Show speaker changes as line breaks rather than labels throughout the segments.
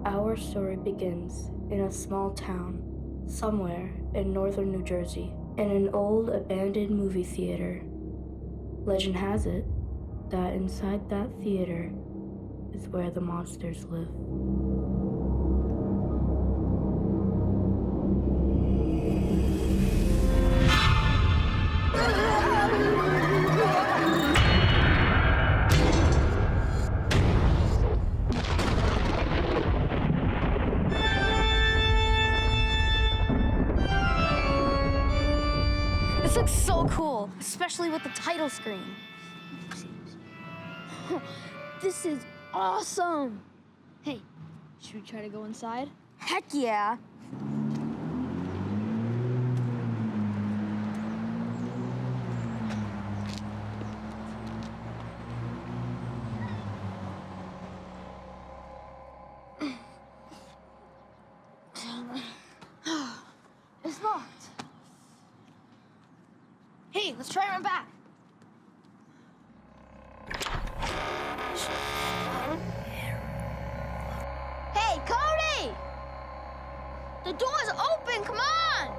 Our story begins in a small town, somewhere in northern New Jersey, in an old abandoned movie theater. Legend has it that inside that theater is where the monsters live.
This looks so cool, especially with the title screen. This is awesome. Hey, should we try to go inside? Heck yeah. It's locked. Hey, let's try and run back. Hey, Cody! The door's open, come on!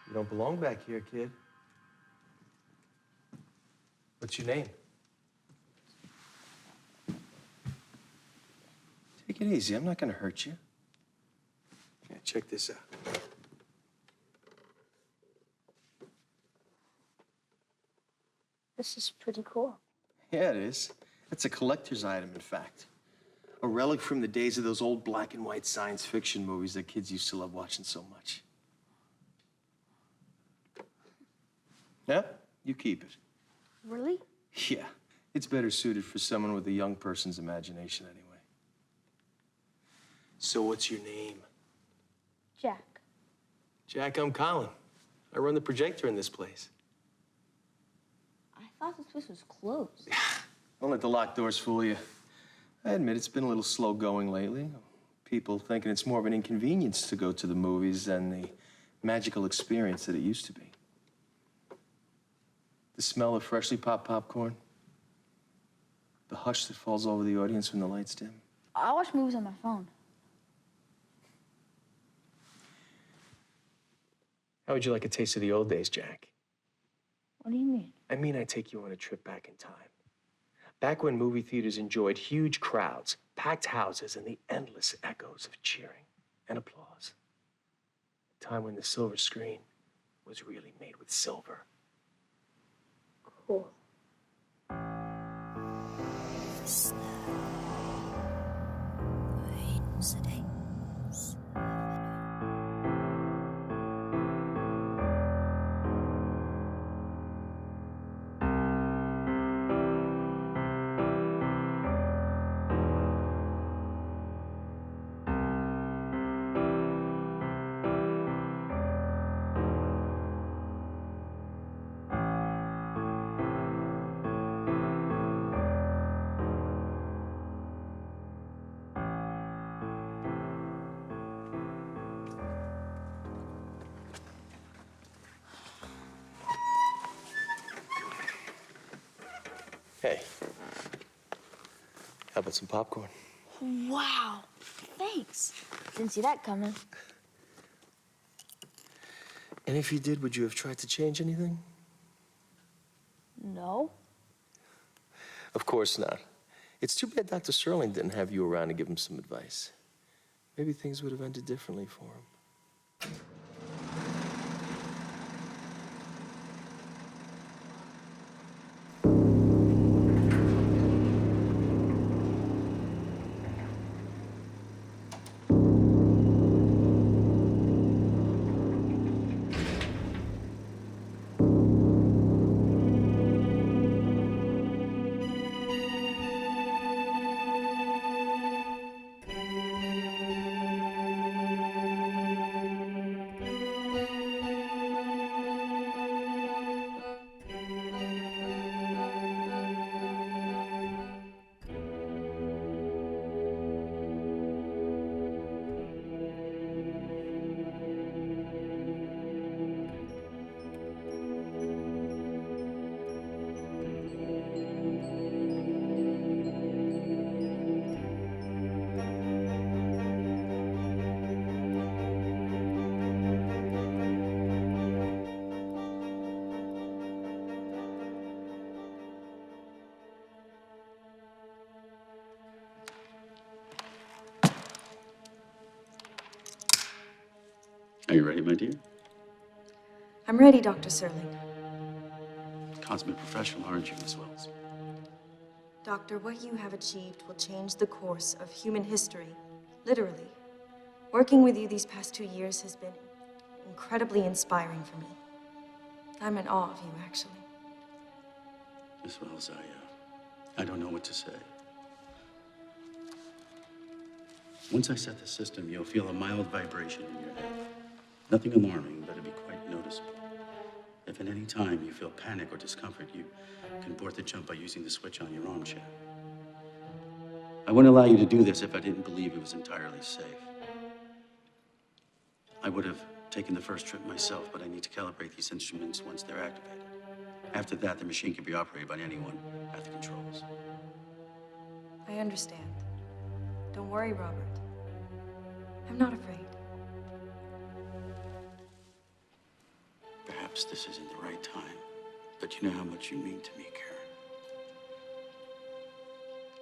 You don't belong back here, kid. What's your name? Take it easy. I'm not gonna hurt you. Yeah, check this out.
This is pretty cool.
Yeah, it is. It's a collector's item, in fact. A relic from the days of those old black and white science fiction movies that kids used to love watching so much. Yeah, you keep it.
Really?
Yeah, it's better suited for someone with a young person's imagination anyway. So what's your name?
Jack.
Jack, I'm Colin. I run the projector in this place.
I thought this place was closed.
Don't let the locked doors fool you. I admit it's been a little slow going lately. People thinking it's more of an inconvenience to go to the movies than the magical experience that it used to be. The smell of freshly popped popcorn. The hush that falls over the audience when the lights dim.
I watch movies on my phone.
How would you like a taste of the old days, Jack?
What do you mean?
I mean, I'd take you on a trip back in time. Back when movie theaters enjoyed huge crowds, packed houses, and the endless echoes of cheering and applause. A time when the silver screen was really made with silver.
Cool.
Hey, how about some popcorn?
Wow, thanks. Didn't see that coming.
And if you did, would you have tried to change anything?
No.
Of course not. It's too bad Dr. Serling didn't have you around to give him some advice. Maybe things would have ended differently for him.
Are you ready, my dear?
I'm ready, Dr. Serling.
Consummate professional, aren't you, Miss Wells?
Doctor, what you have achieved will change the course of human history, literally. Working with you these past 2 years has been incredibly inspiring for me. I'm in awe of you, actually.
Miss Wells, I don't know what to say. Once I set the system, you'll feel a mild vibration in your head. Nothing alarming, but it'll be quite noticeable. If at any time you feel panic or discomfort, you can board the jump by using the switch on your armchair. I wouldn't allow you to do this if I didn't believe it was entirely safe. I would have taken the first trip myself, but I need to calibrate these instruments once they're activated. After that, the machine can be operated by anyone at the controls.
I understand. Don't worry, Robert. I'm not afraid.
Perhaps this isn't the right time, but you know how much you mean to me, Karen.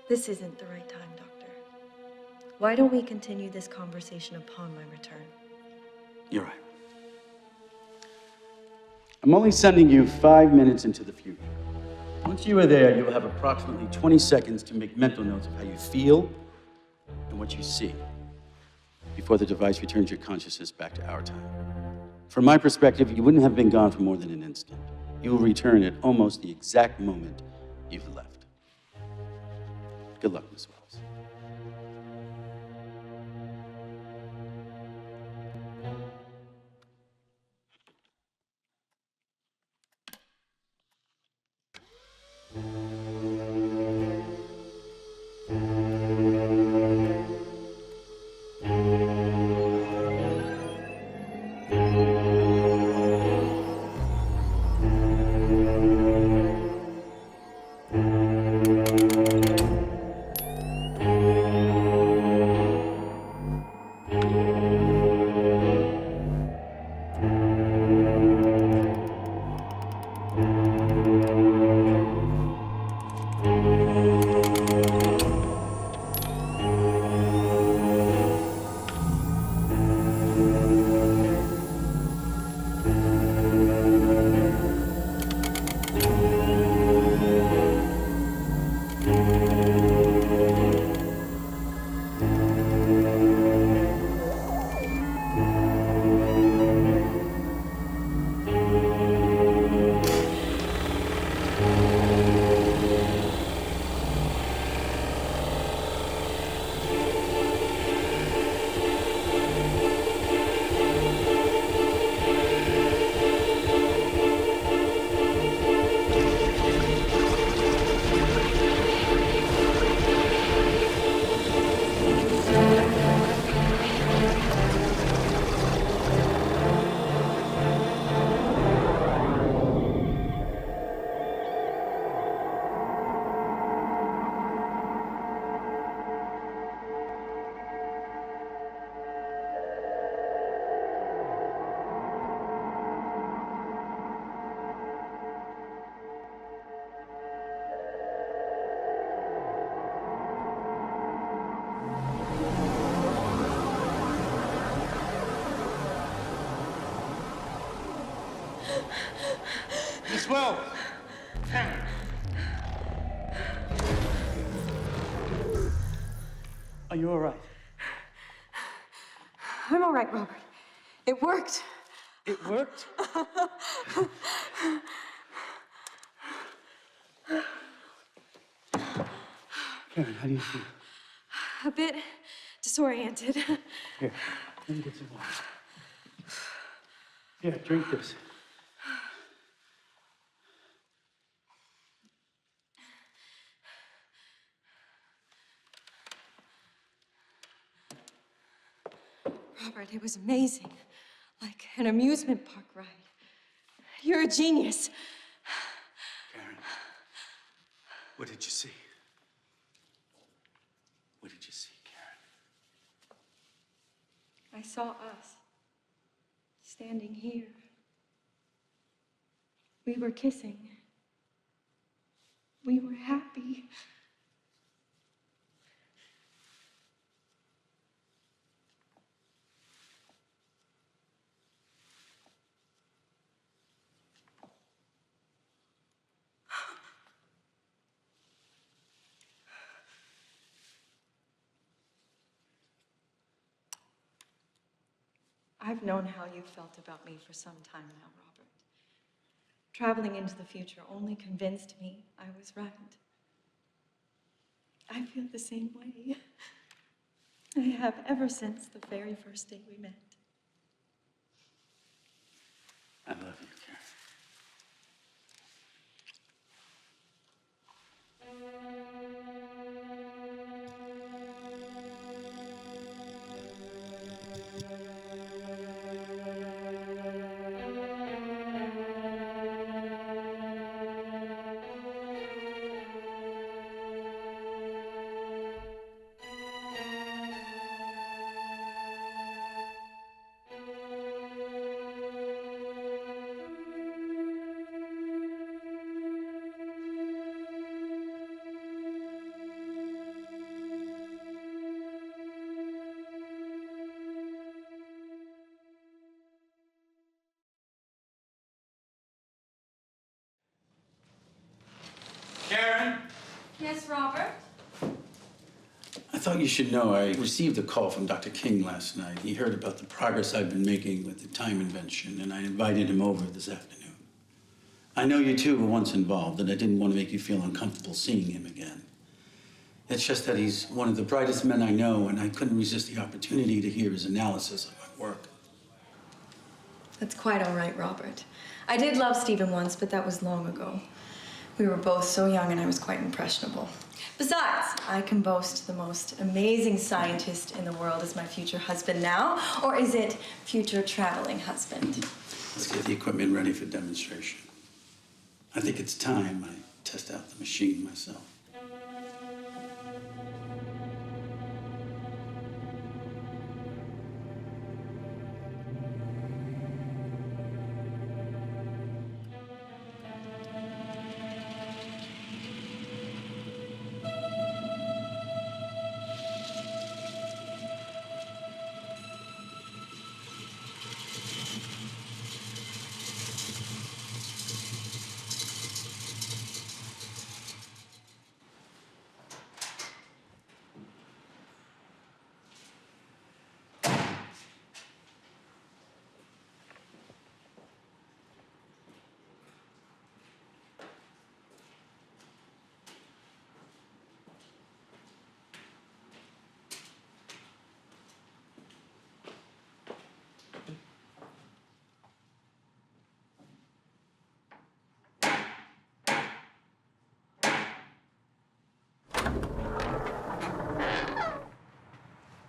This isn't the right time, Doctor. Why don't we continue this conversation upon my return?
You're right. I'm only sending you 5 minutes into the future. Once you are there, you'll have approximately 20 seconds to make mental notes of how you feel and what you see before the device returns your consciousness back to our time. From my perspective, you wouldn't have been gone for more than an instant. You will return at almost the exact moment you've left. Good luck, Miss Wells. as well. Are you all right?
I'm all right, Robert. It worked.
It worked? Karen, how do you feel?
A bit disoriented.
Here, let me get some water. Here, drink this.
Robert, it was amazing. Like an amusement park ride. You're a genius.
Karen, what did you see? What did you see, Karen?
I saw us standing here. We were kissing. We were happy. I've known how you felt about me for some time now, Robert. Traveling into the future only convinced me I was right. I feel the same way. I have ever since the very first day we met.
I love you, Karen. Karen?
Yes, Robert?
I thought you should know I received a call from Dr. King last night. He heard about the progress I've been making with the time invention, and I invited him over this afternoon. I know you two were once involved, and I didn't want to make you feel uncomfortable seeing him again. It's just that he's one of the brightest men I know, and I couldn't resist the opportunity to hear his analysis of my work.
That's quite all right, Robert. I did love Stephen once, but that was long ago. We were both so young and I was quite impressionable. Besides, I can boast the most amazing scientist in the world as my future husband now, or is it future traveling husband?
Let's get the equipment ready for demonstration. I think it's time I test out the machine myself.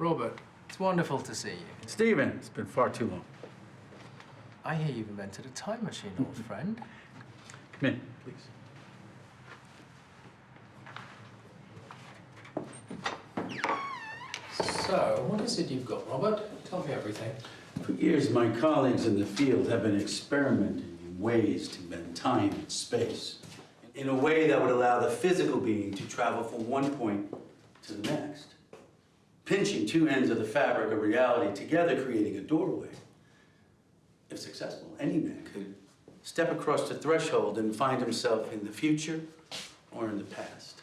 Robert, it's wonderful to see you.
Stephen, it's been far too long.
I hear you've invented a time machine, old friend.
Come in, please.
So, what is it you've got, Robert? Tell me everything.
For years, my colleagues in the field have been experimenting in ways to bend time and space in a way that would allow the physical being to travel from one point to the next, pinching two ends of the fabric of reality together, creating a doorway. If successful, any man could step across the threshold and find himself in the future or in the past.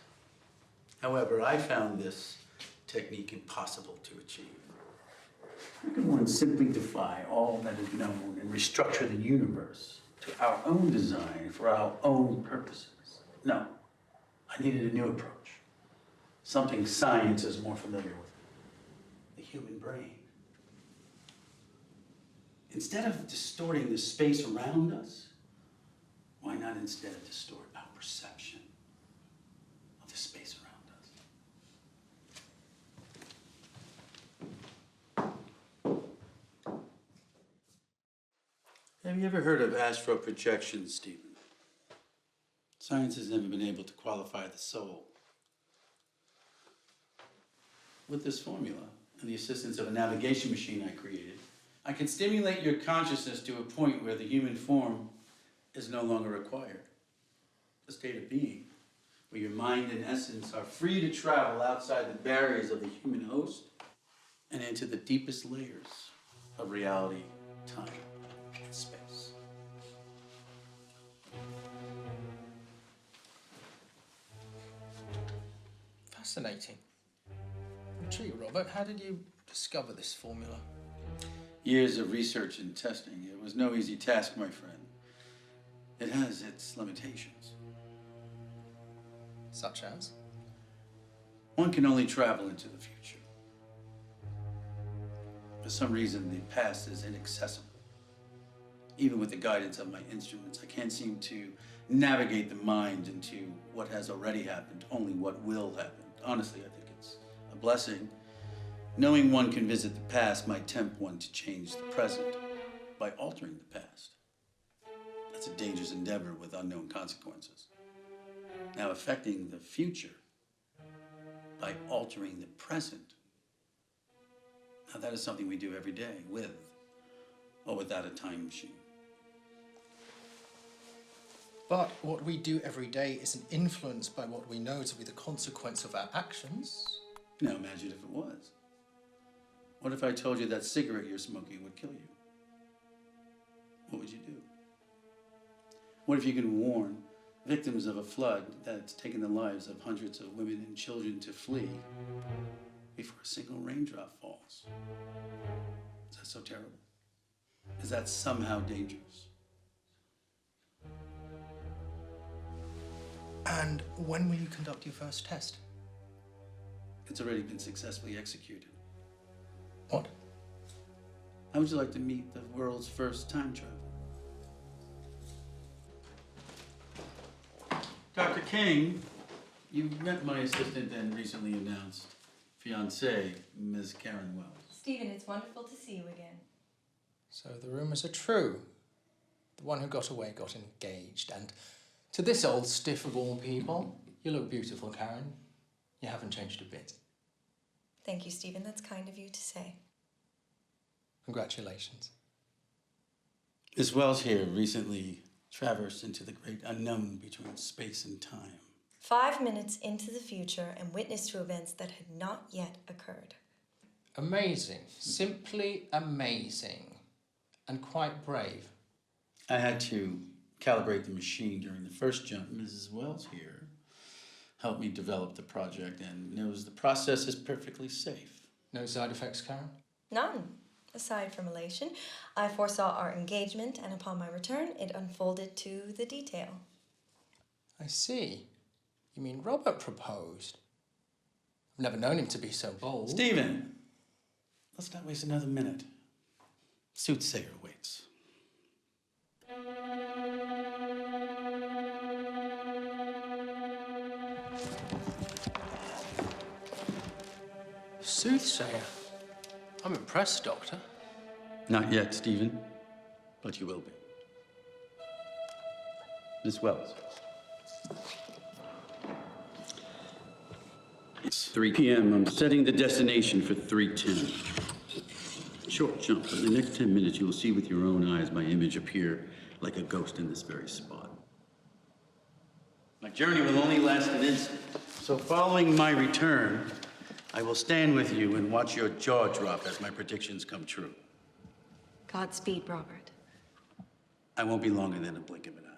However, I found this technique impossible to achieve. How can one simply defy all that is known and restructure the universe to our own design for our own purposes? No, I needed a new approach. Something science is more familiar with. The human brain. Instead of distorting the space around us, why not instead distort our perception of the space around us? Have you ever heard of astral projection, Stephen? Science has never been able to qualify the soul. With this formula and the assistance of a navigation machine I created, I can stimulate your consciousness to a point where the human form is no longer required. A state of being where your mind and essence are free to travel outside the barriers of the human host and into the deepest layers of reality, time, and space.
Fascinating. Gee, Robert, how did you discover this formula?
Years of research and testing. It was no easy task, my friend. It has its limitations.
Such as?
One can only travel into the future. For some reason, the past is inaccessible. Even with the guidance of my instruments, I can't seem to navigate the mind into what has already happened, only what will happen. Honestly, I think it's a blessing. Knowing one can visit the past might tempt one to change the present by altering the past. That's a dangerous endeavor with unknown consequences. Now, affecting the future by altering the present, now that is something we do every day, with or without a time machine.
But what we do every day isn't influenced by what we know to be the consequence of our actions.
Now imagine if it was. What if I told you that cigarette you're smoking would kill you? What would you do? What if you could warn victims of a flood that's taken the lives of hundreds of women and children to flee before a single raindrop falls? Is that so terrible? Is that somehow dangerous?
And when will you conduct your first test?
It's already been successfully executed.
What?
How would you like to meet the world's first time traveler? Dr. King, you met my assistant and recently announced fiancée, Ms. Karen Wells.
Stephen, it's wonderful to see you again.
So the rumours are true. The one who got away got engaged, and to this old stiff of all people, you look beautiful, Karen. You haven't changed a bit.
Thank you, Stephen. That's kind of you to say.
Congratulations.
Ms. Wells here recently traversed into the great unknown between space and time.
5 minutes into the future and witness to events that had not yet occurred.
Amazing. Simply amazing. And quite brave.
I had to calibrate the machine during the first jump. Mrs. Wells here helped me develop the project and knows the process is perfectly safe.
No side effects, Karen?
None. Aside from elation, I foresaw our engagement, and upon my return, it unfolded to the detail.
I see. You mean Robert proposed? I've never known him to be so bold.
Stephen, let's not waste another minute. Soothsayer waits.
Soothsayer? I'm impressed, Doctor.
Not yet, Stephen, but you will be. Miss Wells. It's 3 p.m. I'm setting the destination for 3:10. Short jump. In the next 10 minutes, you will see with your own eyes my image appear like a ghost in this very spot. My journey will only last an instant. So following my return, I will stand with you and watch your jaw drop as my predictions come true.
Godspeed, Robert.
I won't be longer than a blink of an eye.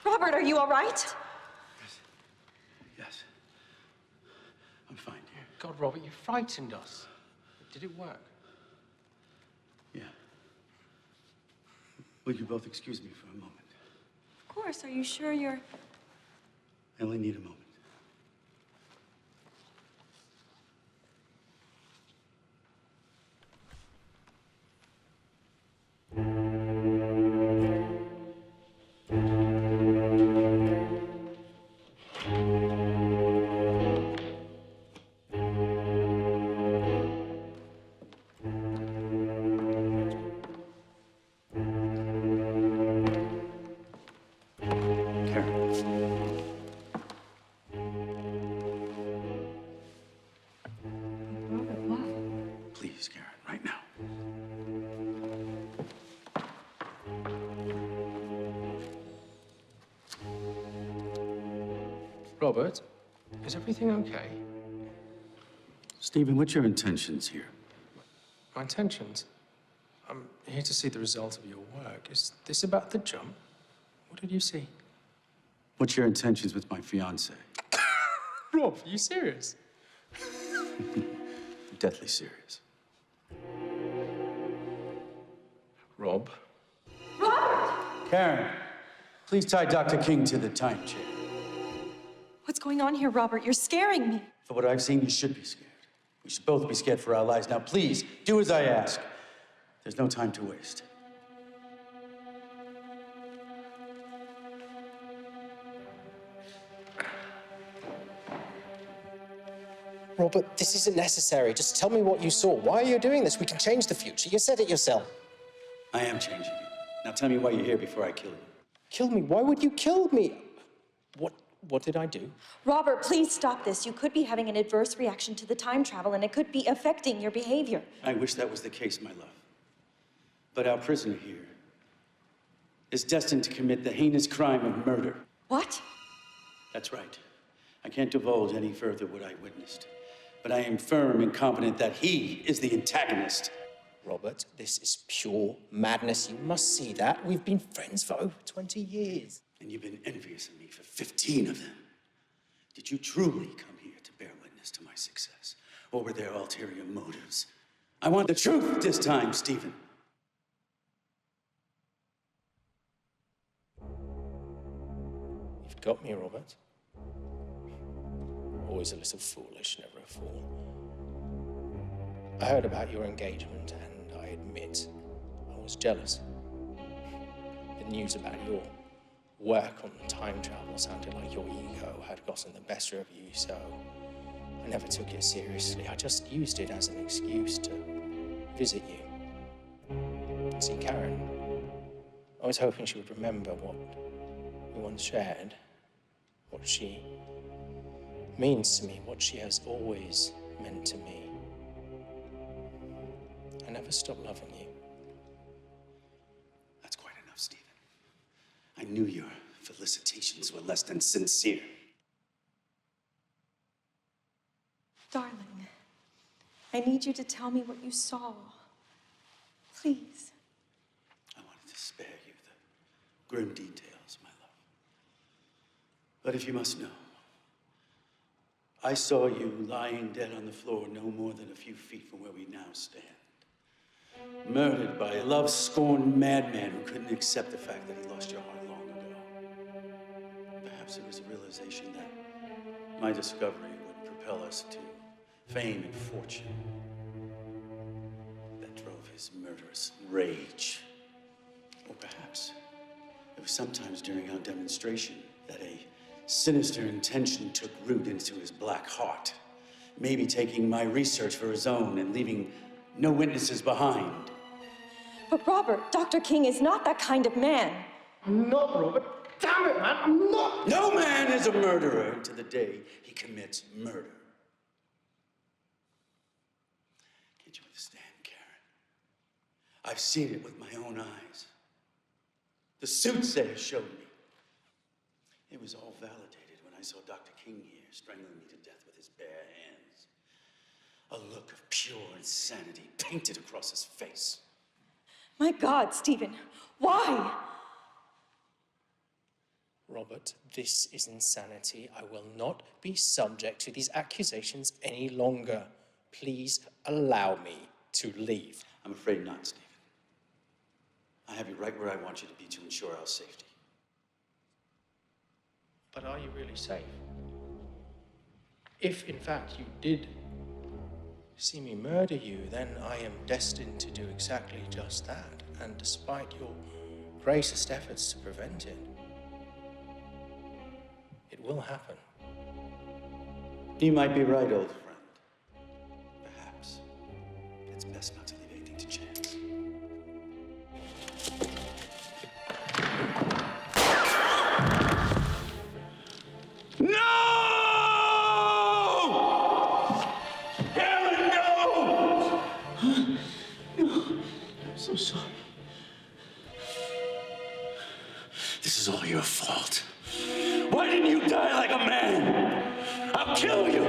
Robert, are you all right?
Yes. I'm fine, dear.
God, Robert, you frightened us. Did it work?
Yeah. Will you both excuse me for a moment?
Of course. Are you sure you're...
I only need a moment. Please, Karen, right now.
Robert, is everything okay?
Stephen, what's your intentions here?
My intentions? I'm here to see the result of your work. Is this about the jump? What did you see?
What's your intentions with my fiancée?
Rob, are you serious?
Deathly serious.
Rob?
Karen, please tie Dr. King to the time chair.
What's going on here, Robert? You're scaring me.
For what I've seen, you should be scared. We should both be scared for our lives. Now, please, do as I ask. There's no time to waste.
Robert, this isn't necessary. Just tell me what you saw. Why are you doing this? We can change the future. You said it yourself.
I am changing it. Now tell me why you're here before I kill you.
Kill me? Why would you kill me? What did I do?
Robert, please stop this. You could be having an adverse reaction to the time travel, and it could be affecting your behavior.
I wish that was the case, my love. But our prisoner here is destined to commit the heinous crime of murder.
What?
That's right. I can't divulge any further what I witnessed. But I am firm and confident that he is the antagonist.
Robert, this is pure madness. You must see that. We've been friends for over 20 years.
And you've been envious of me for 15 of them. Did you truly come here to bear witness to my success? Or were there ulterior motives? I want the truth this time, Stephen.
You've got me, Robert. Always a little foolish, never a fool. I heard about your engagement, and I admit I was jealous. The news about your work on time travel sounded like your ego had gotten the better of you, so I never took it seriously. I just used it as an excuse to visit you. See, Karen, I was hoping she would remember what we once shared, what she means to me, what she has always meant to me. I never stopped loving you.
knew your felicitations were less than sincere.
Darling, I need you to tell me what you saw. Please.
I wanted to spare you the grim details, my love. But if you must know, I saw you lying dead on the floor no more than a few feet from where we now stand. Murdered by a love-scorned madman who couldn't accept the fact that he lost your heart long ago. Perhaps it was a realization that my discovery would propel us to fame and fortune that drove his murderous rage. Or perhaps it was sometimes during our demonstration that a sinister intention took root into his black heart, maybe taking my research for his own and leaving no witnesses behind.
But Robert, Dr. King is not that kind of man.
I'm not, Robert. Damn it, man, I'm not!
No man is a murderer until the day he commits murder. Can't you understand, Karen? I've seen it with my own eyes. The soothsayer showed me. It was all validated when I saw Dr. King here strangling me to death with his bare hands. A look of pure insanity painted across his face.
My God, Stephen, why?
Robert, this is insanity. I will not be subject to these accusations any longer. Please allow me to leave.
I'm afraid not, Stephen. I have you right where I want you to be to ensure our safety.
But are you really safe? If, in fact, you did see me murder you, then I am destined to do exactly just that. And despite your greatest efforts to prevent it, it will happen.
You might be right, old friend. Perhaps it's best not to leave anything to chance. No! Aaron, no! No, I'm so sorry. This is all your fault. Why didn't you die like a man? I'll kill you!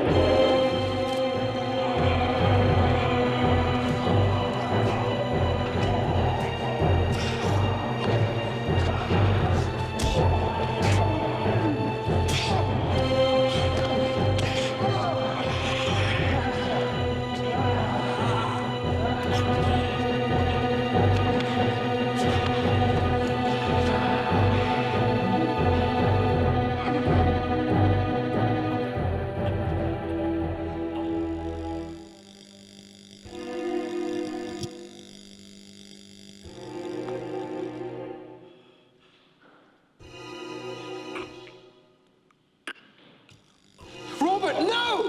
Robert, no!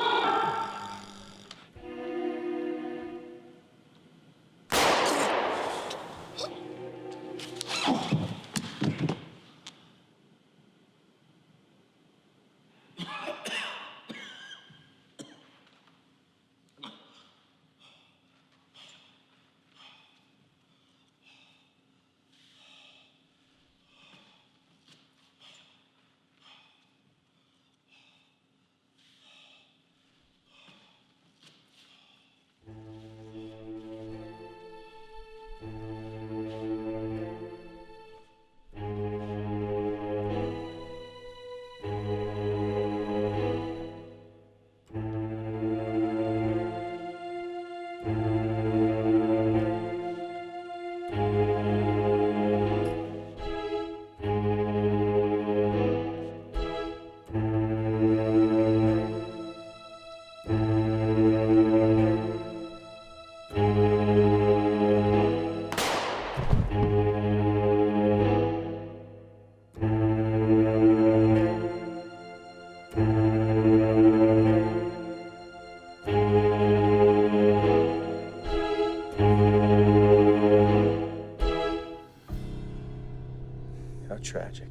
How tragic.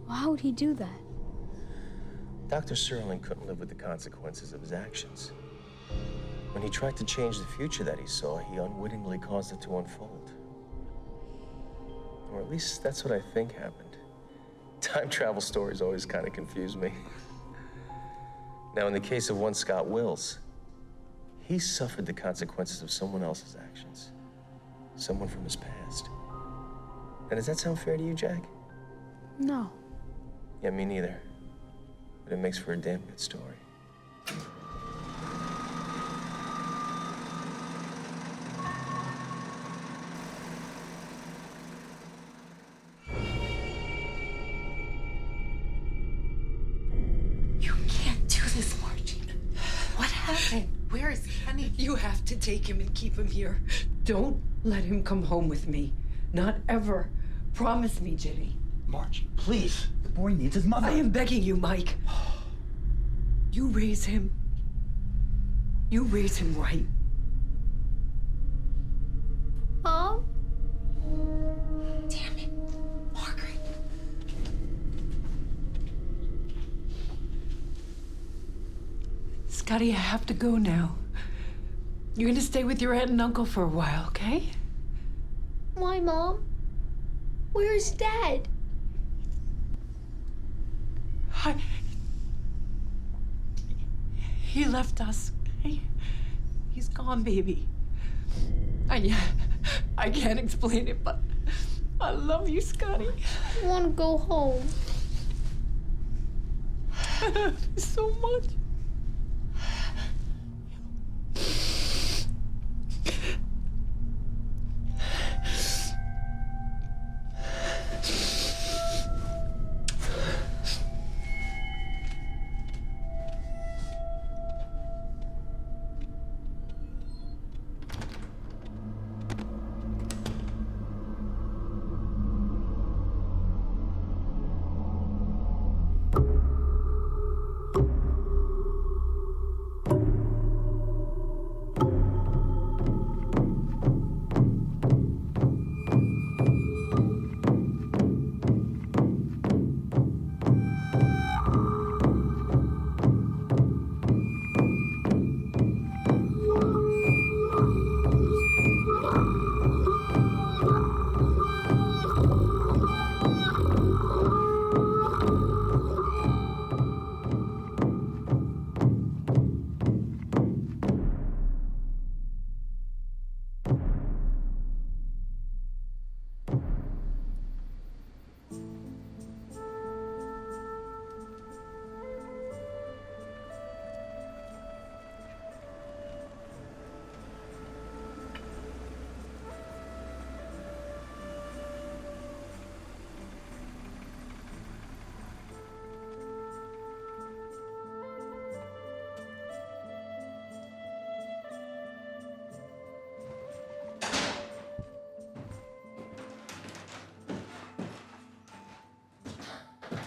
Why would he do that?
Dr. Serling couldn't live with the consequences of his actions. When he tried to change the future that he saw, he unwittingly caused it to unfold. Or at At least that's what I think happened. Time travel stories always kind of confuse me. Now, in the case of one Scott Wills, he suffered the consequences of someone else's actions. Someone from his past. Now, does that sound fair to you, Jack?
No.
Yeah, me neither. But it makes for a damn good story.
You can't do this, Margie. What happened? Where is Kenny?
You have to take him and keep him here. Don't let him come home with me. Not ever. Promise me, Ginny.
Margie, please. The boy needs his mother.
I am begging you, Mike. You raise him. You raise him right.
Mom?
Damn it, Margaret.
Scotty, I have to go now. You're gonna stay with your aunt and uncle for a while, okay?
Why, Mom? Where's Dad?
He left us. He's gone, baby. I can't explain it, but I love you, Scotty.
I want to go home.
I love you so much.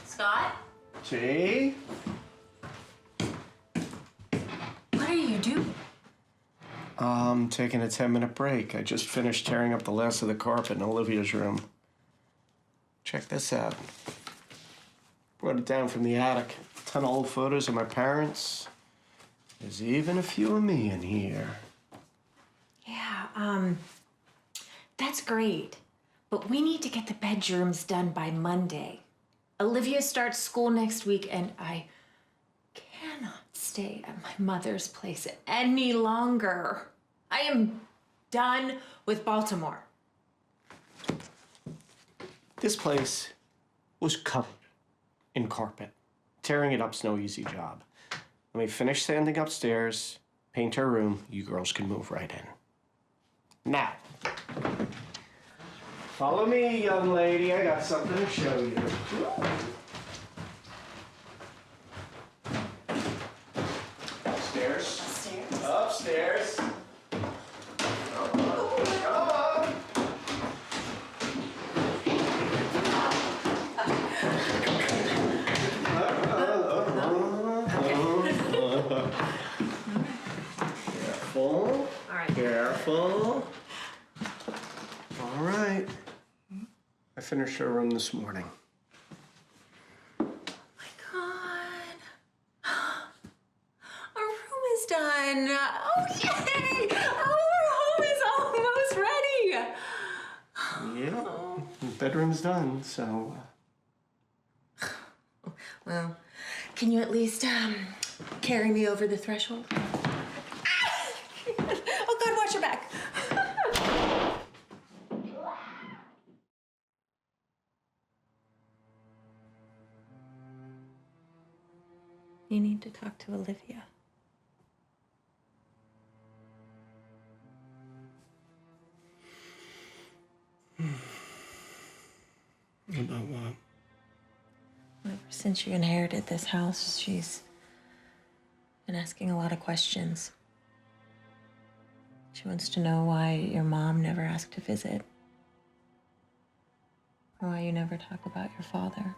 Scott?
Jay?
What are you doing?
Taking a 10-minute break. I just finished tearing up the last of the carpet in Olivia's room. Check this out. Brought it down from the attic. A ton of old photos of my parents. There's even a few of me in here.
Yeah, that's great. But we need to get the bedrooms done by Monday. Olivia starts school next week, and I cannot stay at my mother's place any longer. I am done with Baltimore.
This place was covered in carpet. Tearing it up's no easy job. Let me finish sanding upstairs, paint her room. You girls can move right in. Now, follow me, young lady. I got something to show you. Upstairs.
Upstairs?
Upstairs. Come on. Careful.
All right.
Careful. All right. I finished her room this morning.
My God. Our room is done. Oh, yay! Oh, our home is almost ready.
Yeah. Better bedroom's done, so...
Well, can you at least carry me over the threshold? Oh, God, watch your back. You need to talk to Olivia.
About what?
Ever since you inherited this house, she's been asking a lot of questions. She wants to know why your mom never asked to visit. Or why you never talk about your father.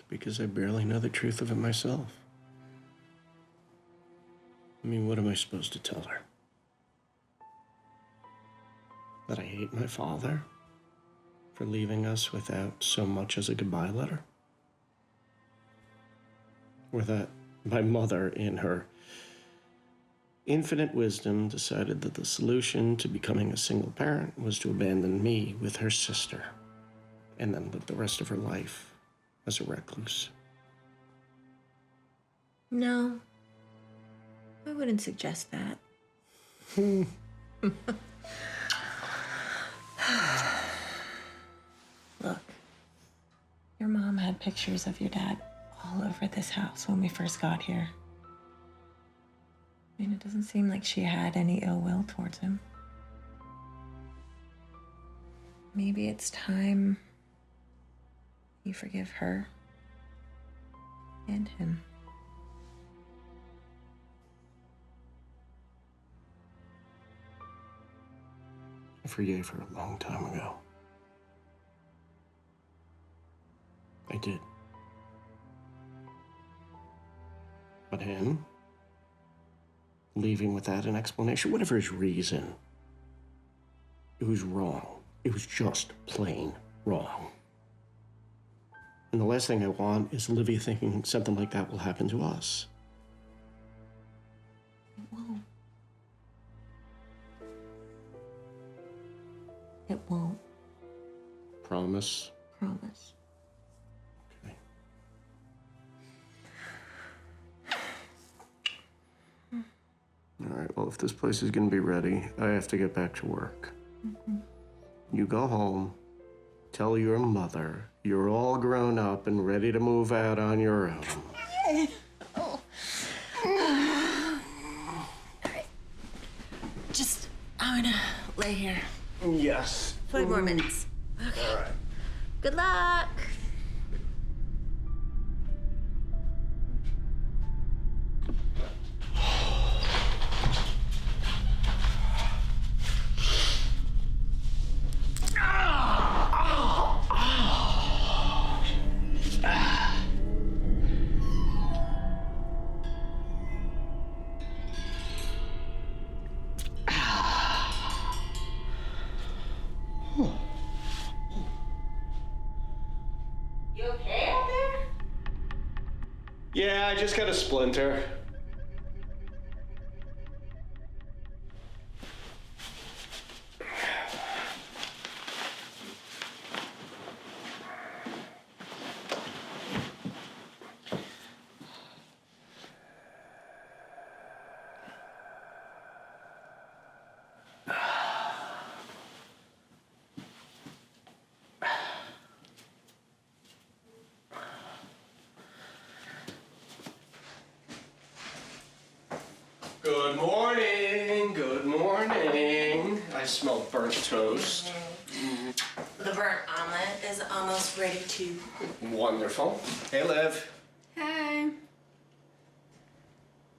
Because I barely know the truth of it myself. I mean, what am I supposed to tell her? That I hate my father for leaving us without so much as a goodbye letter? Or that my mother, in her infinite wisdom, decided that the solution to becoming a single parent was to abandon me with her sister and then live the rest of her life as a recluse?
No, I wouldn't suggest that. Look, your mom had pictures of your dad all over this house when we first got here. I mean, it doesn't seem like she had any ill will towards him. Maybe it's time you forgive her and him.
I forgave her a long time ago. I did. But him, leaving without an explanation, whatever his reason, it was wrong. It was just plain wrong. And the last thing I want is Olivia thinking something like that will happen to us.
It won't. It won't.
Promise?
Promise.
Okay. All right, well, if this place is gonna be ready, I have to get back to work. You go home, tell your mother you're all grown up and ready to move out on your own.
Oh. All right. Just, I'm gonna lay here.
Yes.
5 more minutes. Okay.
All right.
Good luck. You okay out there?
Yeah, I just got a splinter. Good morning, good morning. I smell burnt toast.
The burnt omelet is almost ready too.
Wonderful. Hey, Liv.
Hey.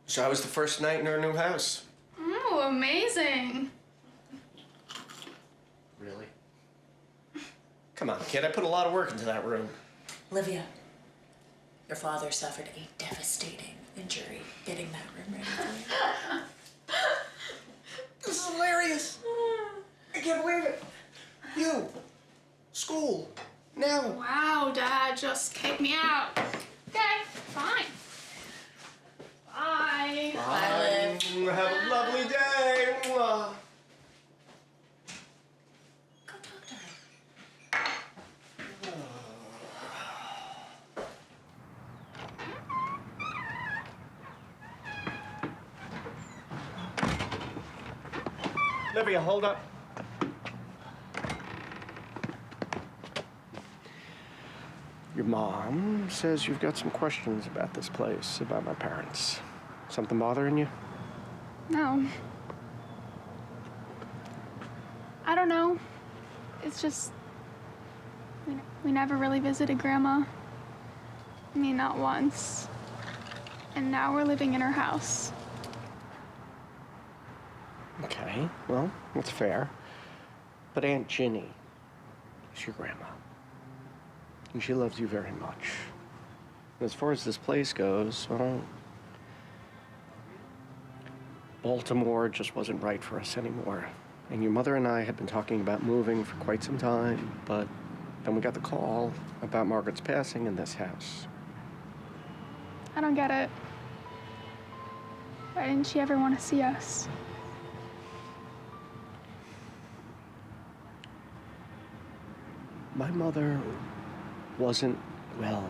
So how was the first night in our new house?
Oh, amazing.
Really? Come on, kid, I put a lot of work into that room.
Olivia, your father suffered a devastating injury getting that room ready for you.
This is hilarious. I can't believe it. You, school, now.
Wow, Dad just kicked me out. Okay, fine. Bye.
Bye. Have a lovely day. Mwah. Olivia, hold up. Your mom says you've got some questions about this place, about my parents. Something bothering you?
No. I don't know. It's just... We never really visited Grandma. I mean, not once. And now we're living in her house.
Okay, well, that's fair. But Aunt Ginny is your grandma. And she loves you very much. As far as this place goes, well, Baltimore just wasn't right for us anymore. And your mother and I had been talking about moving for quite some time, but then we got the call about Margaret's passing in this house.
I don't get it. Why didn't she ever want to see us?
My mother wasn't well.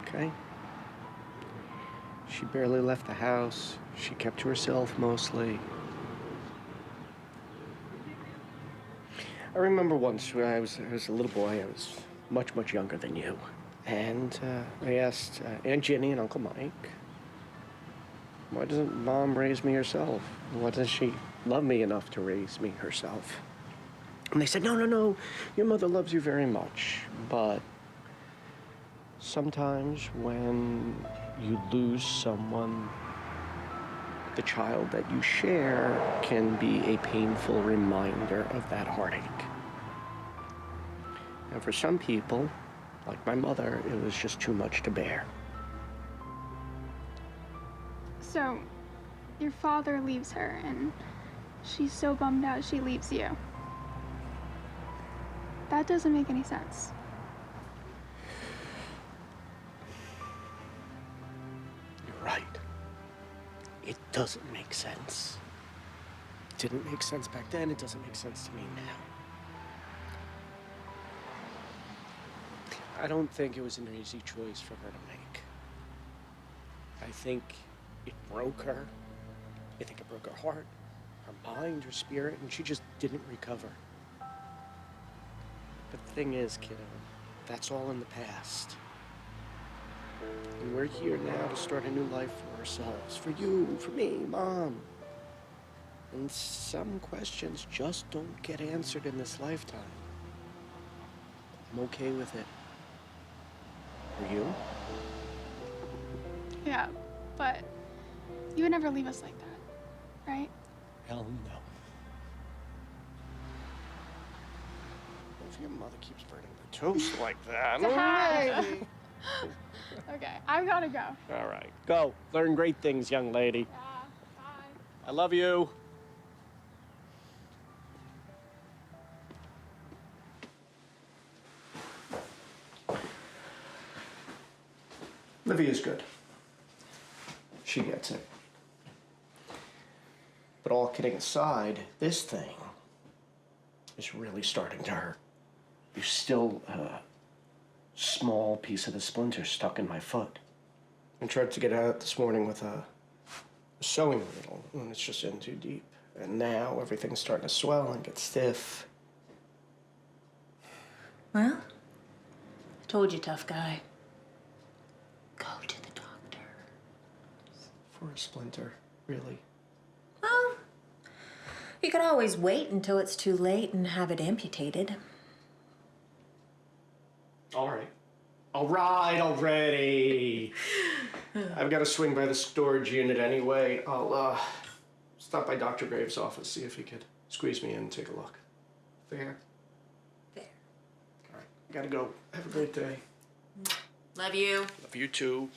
Okay? She barely left the house. She kept to herself mostly. I remember once when I was a little boy, I was much, much younger than you. And I asked Aunt Ginny and Uncle Mike, why doesn't Mom raise me herself? Why doesn't she love me enough to raise me herself? And they said, no, your mother loves you very much, but sometimes when you lose someone, the child that you share can be a painful reminder of that heartache. And for some people, like my mother, it was just too much to bear.
So, your father leaves her, and she's so bummed out she leaves you. That doesn't make any sense.
You're right. It doesn't make sense. It didn't make sense back then. It doesn't make sense to me now. I don't think it was an easy choice for her to make. I think it broke her. I think it broke her heart, her mind, her spirit, and she just didn't recover. But the thing is, kiddo, that's all in the past. And we're here now to start a new life for ourselves. For you, for me, Mom. And some questions just don't get answered in this lifetime. I'm okay with it. Are you?
Yeah, but you would never leave us like that, right?
Hell no. If your mother keeps burning the toast like that,
Dad. Okay, I've gotta go.
All right, go. Learn great things, young lady.
Yeah, bye.
I love you. Livia's good. She gets it. But all kidding aside, this thing is really starting to hurt. There's still a small piece of the splinter stuck in my foot. I tried to get it out this morning with a sewing needle, and it's just in too deep. And now everything's starting to swell and get stiff.
Well, I told you, tough guy. Go to the doctor.
For a splinter, really?
Well, you could always wait until it's too late and have it amputated.
All right. All right already. I've got to swing by the storage unit anyway. I'll stop by Dr. Graves' office, see if he could squeeze me in and take a look. Fair?
Fair.
All right. I gotta go. Have a great day.
Love you.
Love you too.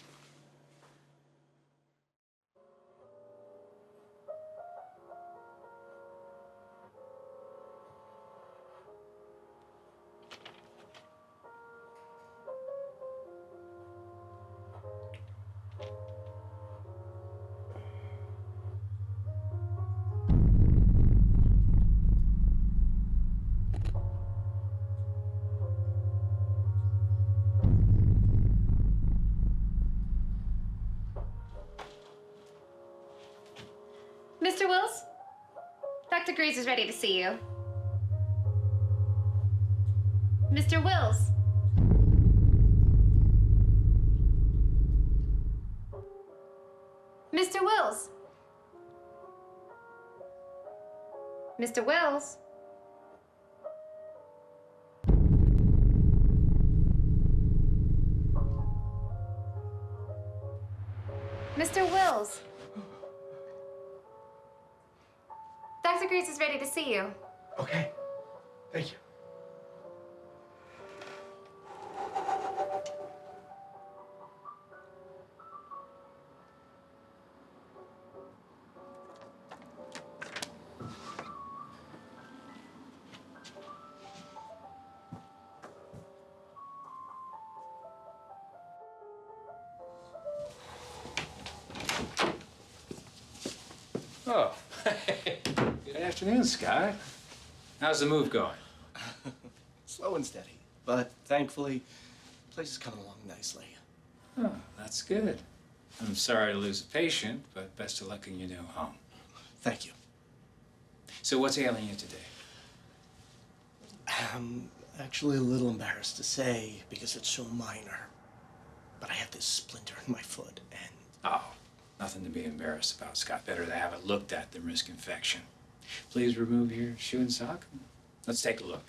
Mr. Wills?
Dr. Greaves is ready to see you. Mr. Wills. Mr. Wills. Mr. Wills. Mr. Wills. Dr. Greaves is ready to see you.
Okay. Thank you.
Oh, good afternoon, Scott. How's the move going?
Slow and steady, but thankfully, the place is coming along nicely.
Oh, that's good. I'm sorry to lose a patient, but best of luck in your new home.
Thank you.
So what's ailing you today?
I'm actually a little embarrassed to say because it's so minor, but I have this splinter in my foot and...
Oh, nothing to be embarrassed about, Scott. Better to have it looked at than risk infection. Please remove your shoe and sock. Let's take a look.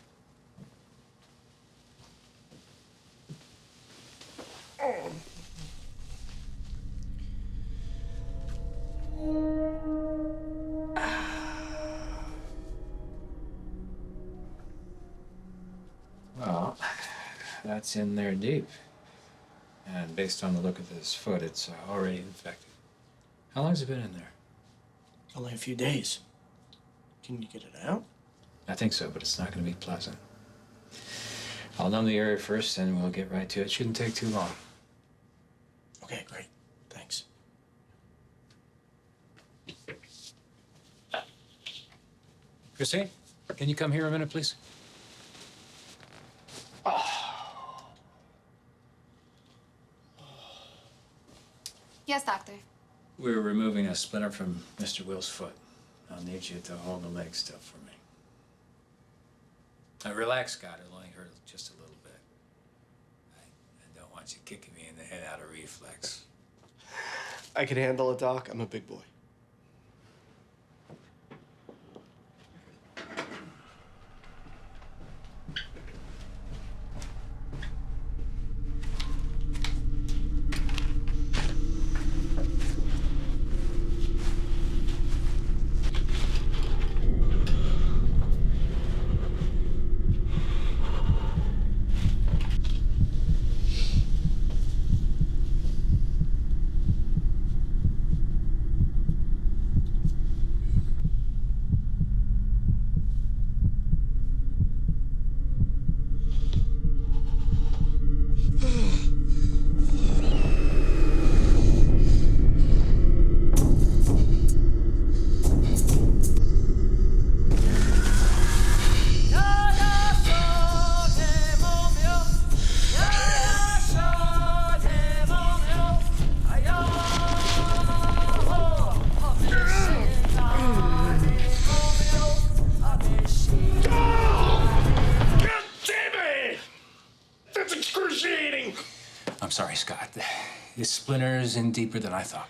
Well, that's in there deep. And based on the look of this foot, it's already infected. How long's it been in there?
Only a few days. Can you get it out?
I think so, but it's not going to be pleasant. I'll numb the area first, and we'll get right to it. Shouldn't take too long.
Okay, great. Thanks.
Christine, can you come here a minute, please?
Yes, doctor.
We're removing a splinter from Mr. Will's foot. I'll need you to hold the leg still for me. Now, relax, Scott. It'll only hurt just a little bit. I don't want you kicking me in the head out of reflex.
I can handle it, Doc. I'm a big boy.
I'm sorry, Scott. This splinter's in deeper than I thought.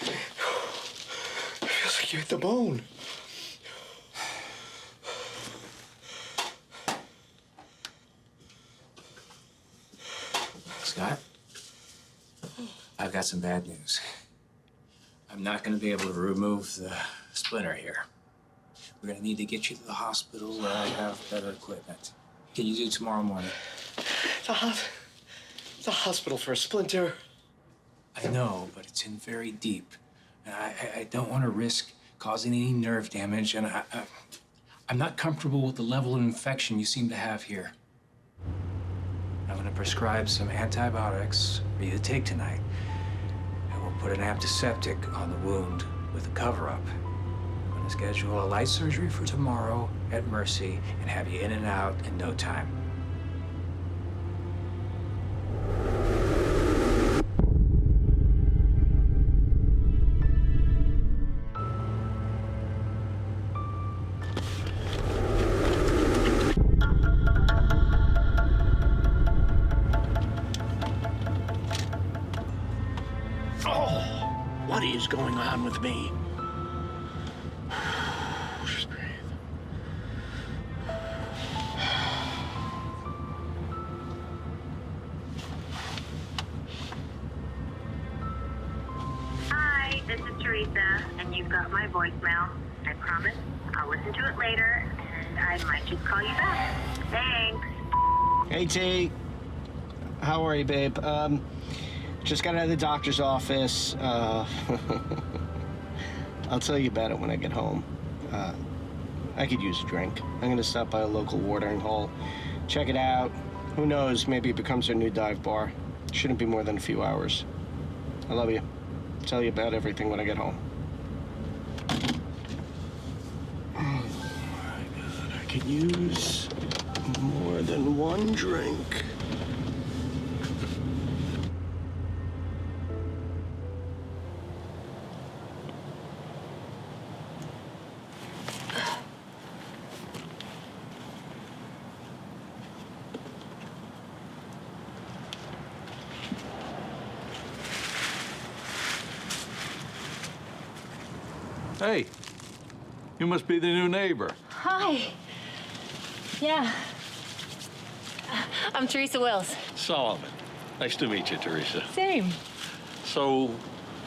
It feels like you hit the bone.
Scott, I've got some bad news. I'm not going to be able to remove the splinter here. We're going to need to get you to the hospital where I have better equipment. Can you do tomorrow morning?
The hospital for a splinter.
I know, but it's in very deep. And I don't want to risk causing any nerve damage, and I'm not comfortable with the level of infection you seem to have here. I'm going to prescribe some antibiotics for you to take tonight, and we'll put an antiseptic on the wound with a cover-up. I'm going to schedule a light surgery for tomorrow at Mercy and have you in and out in no time.
going on with me. Just breathe.
Hi, this is Teresa, and you've got my voicemail. I promise I'll listen to it later, and I might just call you back. Thanks.
Hey, T. How are you, babe? Just got out of the doctor's office. I'll tell you about it when I get home. I could use a drink. I'm gonna stop by a local watering hole, check it out. Who knows, maybe it becomes our new dive bar. Shouldn't be more than a few hours. I love you. Tell you about everything when I get home. Oh my God, I could use more than one drink.
Hey, you must be the new neighbor.
Hi. Yeah. I'm Teresa Wills.
Solomon. Nice to meet you, Teresa.
Same.
So,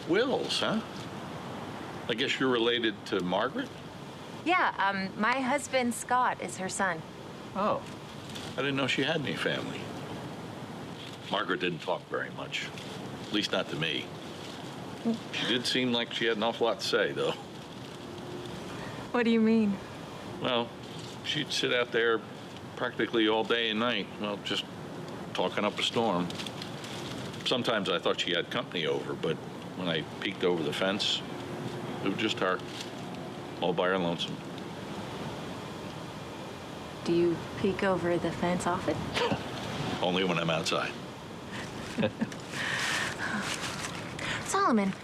Wills, huh? I guess you're related to Margaret?
Yeah, my husband, Scott, is her son.
Oh, I didn't know she had any family. Margaret didn't talk very much, at least not to me. She did seem like she had an awful lot to say, though.
What do you mean?
Well, she'd sit out there practically all day and night, well, just talking up a storm. Sometimes I thought she had company over, but when I peeked over the fence, it was just her, all by her lonesome.
Do you peek over the fence often?
Only when I'm outside.
Solomon,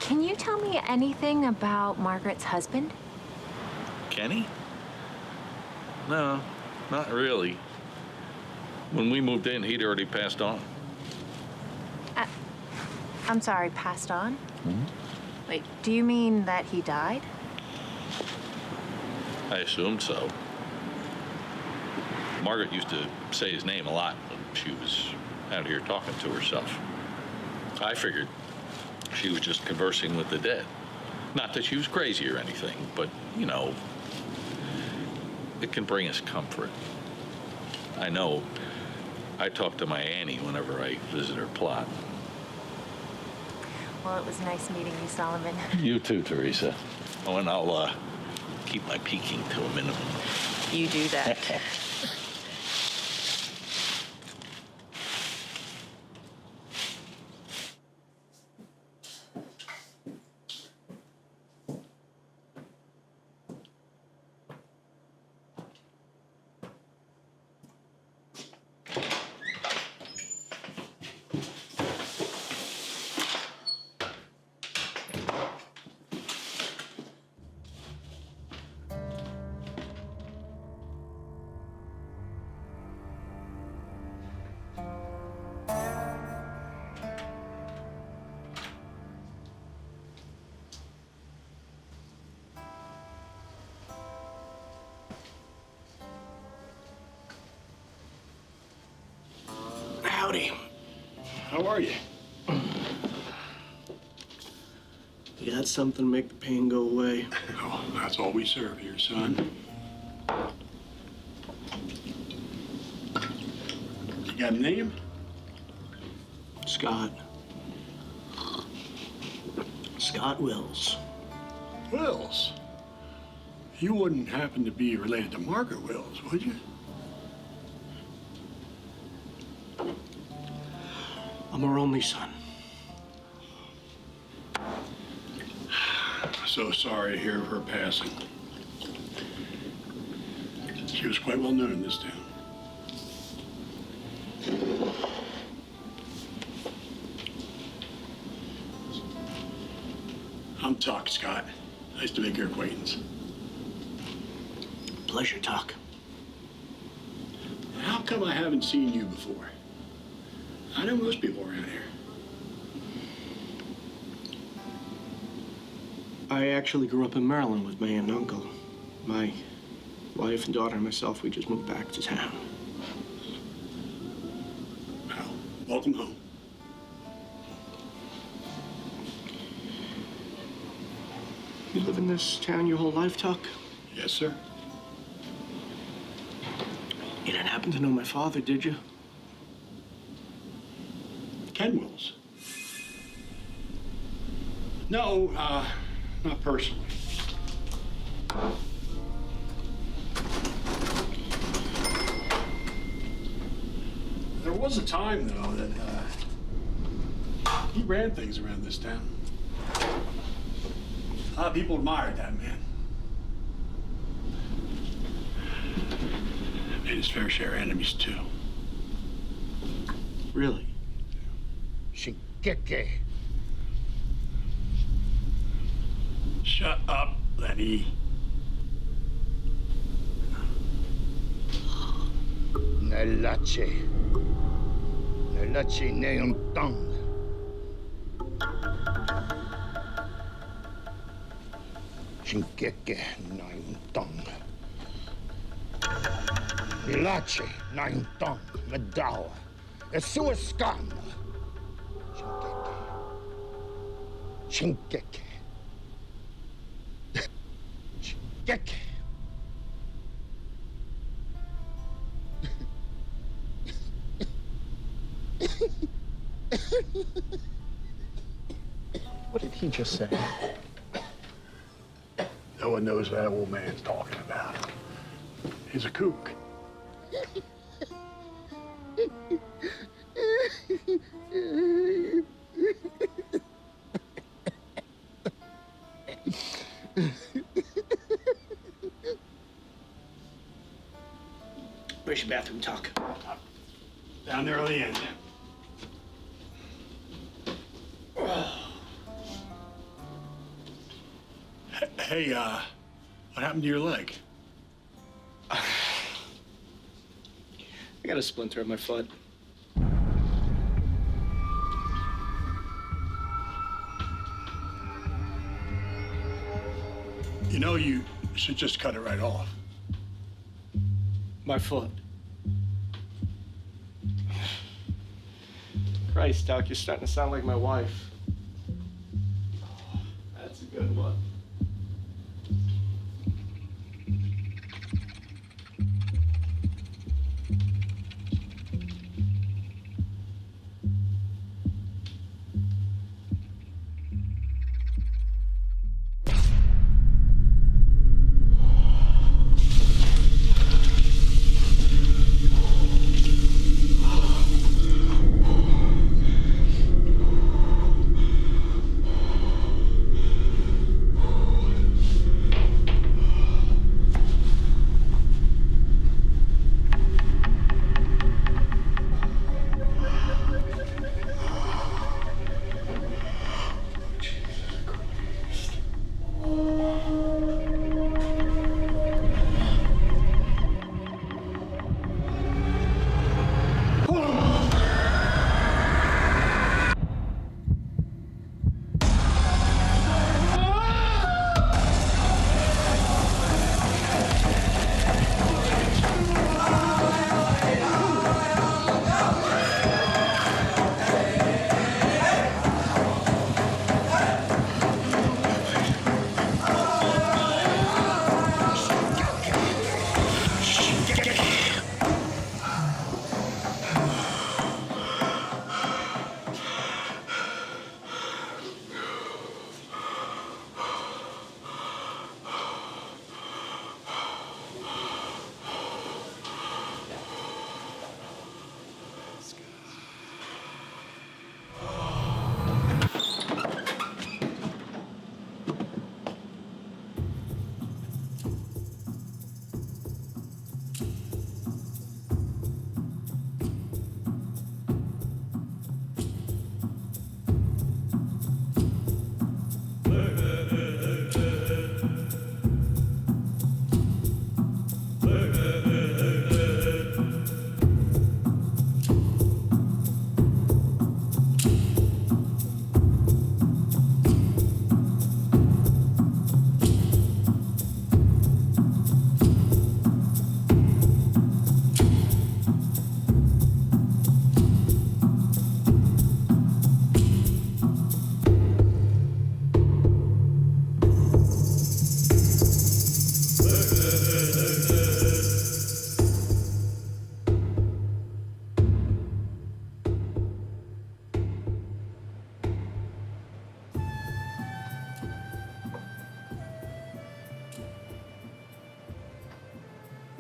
can you tell me anything about Margaret's husband?
Kenny? No, not really. When we moved in, he'd already passed on.
I'm sorry, passed on?
Mm-hmm.
Wait, do you mean that he died?
I assumed so. Margaret used to say his name a lot when she was out here talking to herself. I figured she was just conversing with the dead. Not that she was crazy or anything, but, you know, it can bring us comfort. I know. I talk to my Annie whenever I visit her plot.
Well, it was nice meeting you, Solomon.
You too, Teresa. Oh, and I'll keep my peeking to a minimum.
You do that.
Howdy.
How are you?
You got something to make the pain go away?
Oh, that's all we serve here, son. You got a name?
Scott. Scott Wills.
Wills? You wouldn't happen to be related to Margaret Wills, would you?
I'm her only son.
So sorry to hear of her passing. She was quite well known in this town. I'm Tuck, Scott. Nice to make your acquaintance.
Pleasure, Tuck.
How come I haven't seen you before? I know most people around here.
I actually grew up in Maryland with my aunt and uncle. My wife and daughter and myself, we just moved back to town.
Well, welcome home.
You live in this town your whole life, Tuck?
Yes, sir.
You didn't happen to know my father, did you?
Ken Wills? No, not personally. There was a time, though, that he ran things around this town. A lot of people admired that man. Made his fair share of enemies, too.
Really?
Shinkeke. Shut up, Lenny.
Nelache. Nelache neontang. Shinkeke naimtong. Ilache naimtong. Medao. Esuaskan. Shinkeke. Shinkeke.
What did he just say? No one knows what that old man's talking about. He's a kook.
Where's your bathroom, Tuck?
Down there on the end. Hey, what happened to your leg?
I got a splinter in my foot.
You know, you should just cut it right off.
My foot. Christ, Doc, you're starting to sound like my wife. That's a good one.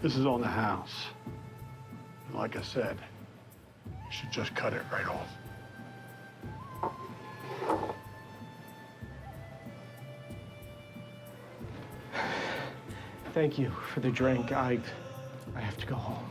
This is on the house. And like I said, you should just cut it right off.
Thank you for the drink. I have to go home.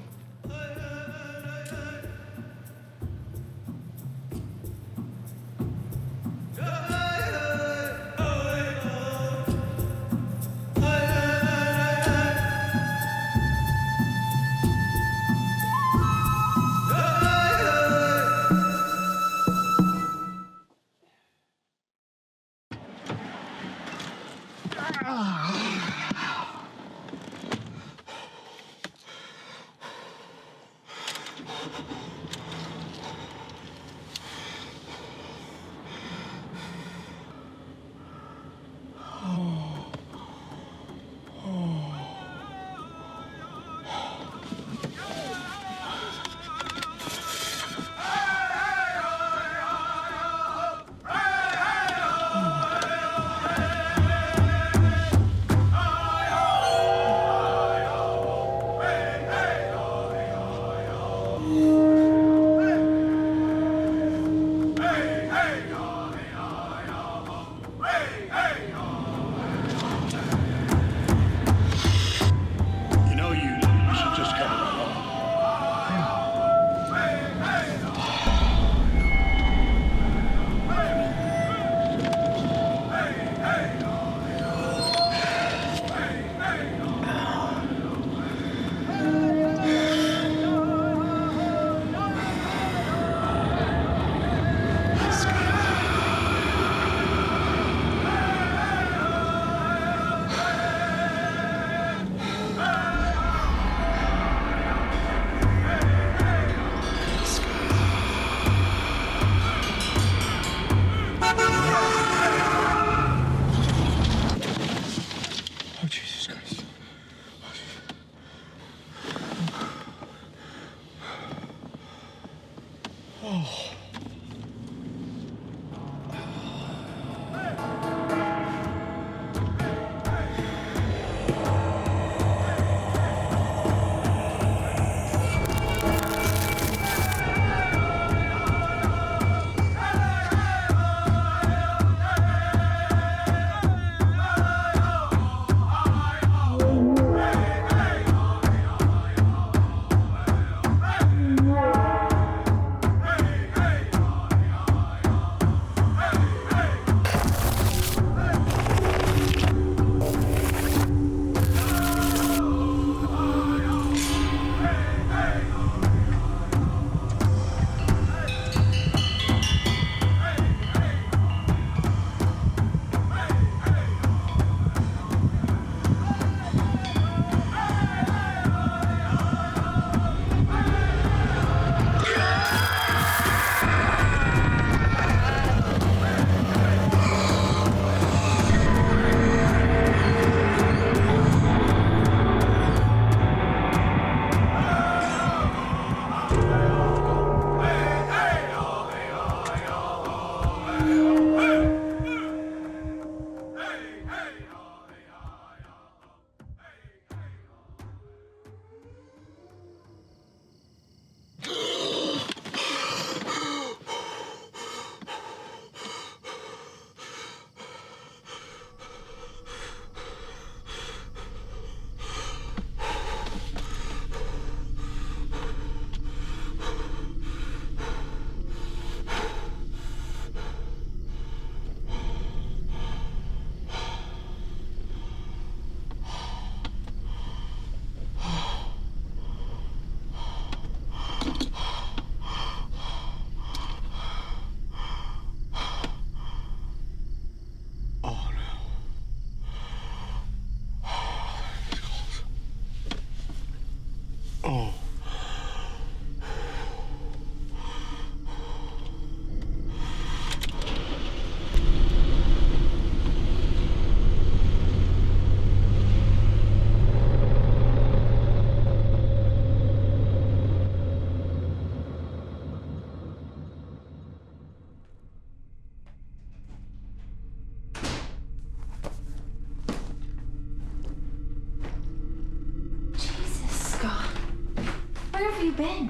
Where have you been?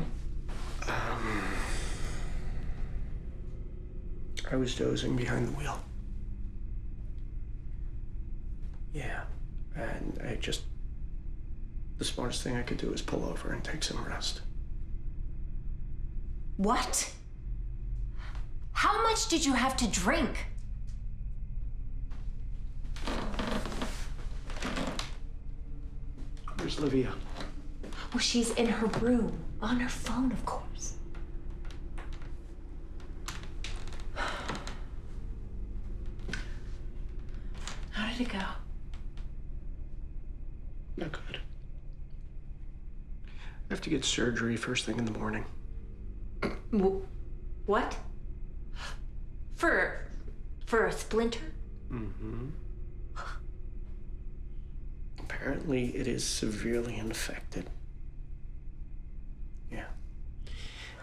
I was dozing behind the wheel. Yeah, and the smartest thing I could do was pull over and take some rest.
What? How much did you have to drink?
Where's Livia?
Well, she's in her room, on her phone, of course. How did it go?
Not good. I have to get surgery first thing in the morning.
What? For a splinter?
Mm-hmm. Apparently, it is severely infected. Yeah.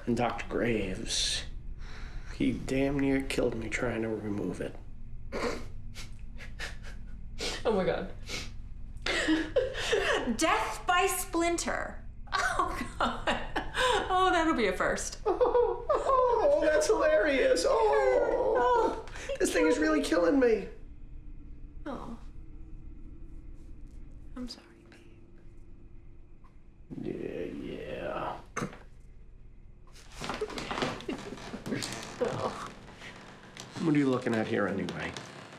And Dr. Graves, he damn near killed me trying to remove it.
Oh my God. Death by splinter. Oh God. Oh, that'll be a first.
Oh, that's hilarious. Oh, this thing is really killing me.
Oh. I'm sorry, babe.
Yeah.
Oh.
What are you looking at here anyway?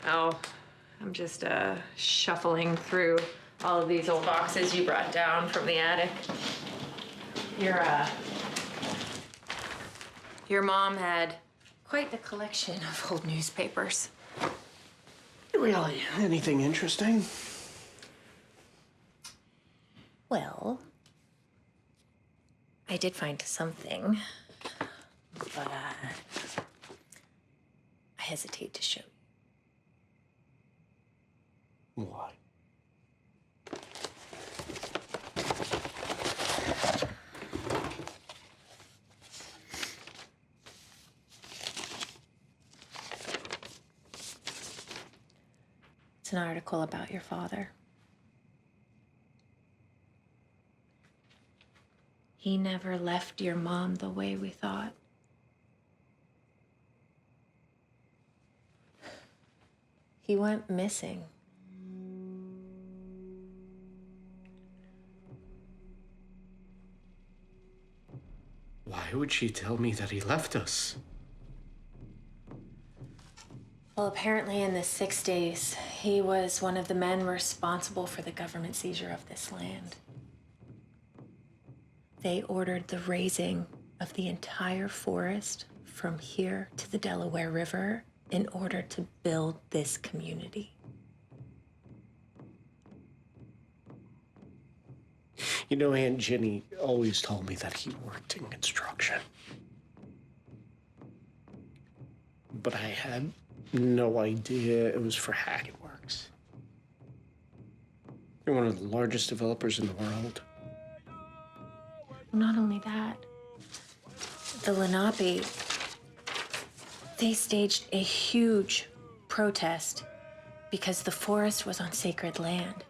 Oh, I'm just shuffling through all of these old boxes you brought down from the attic. Your mom had quite the collection of old newspapers.
Really? Anything interesting?
Well, I did find something, but I hesitate to show you.
Why?
It's an article about your father. He never left your mom the way we thought. He went missing.
Why would she tell me that he left us?
Well, apparently in the 60s, he was one of the men responsible for the government seizure of this land. They ordered the razing of the entire forest from here to the Delaware River in order to build this community.
You know, Aunt Ginny always told me that he worked in construction. But I had no idea it was for Hackett Works. They're one of the largest developers in the world.
Not only that, the Lenape, they staged a huge protest because the forest was on sacred land.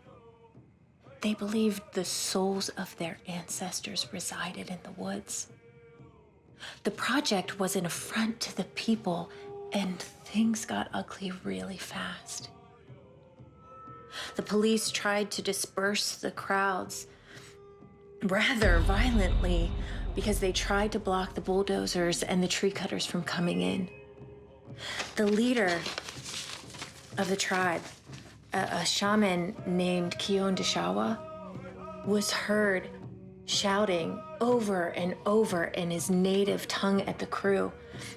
They believed the souls of their ancestors resided in the woods. The project was an affront to the people, and things got ugly really fast. The police tried to disperse the crowds rather violently because they tried to block the bulldozers and the tree cutters from coming in. The leader of the tribe, a shaman named Kion Deshawa, was heard shouting over and over in his native tongue at the crew,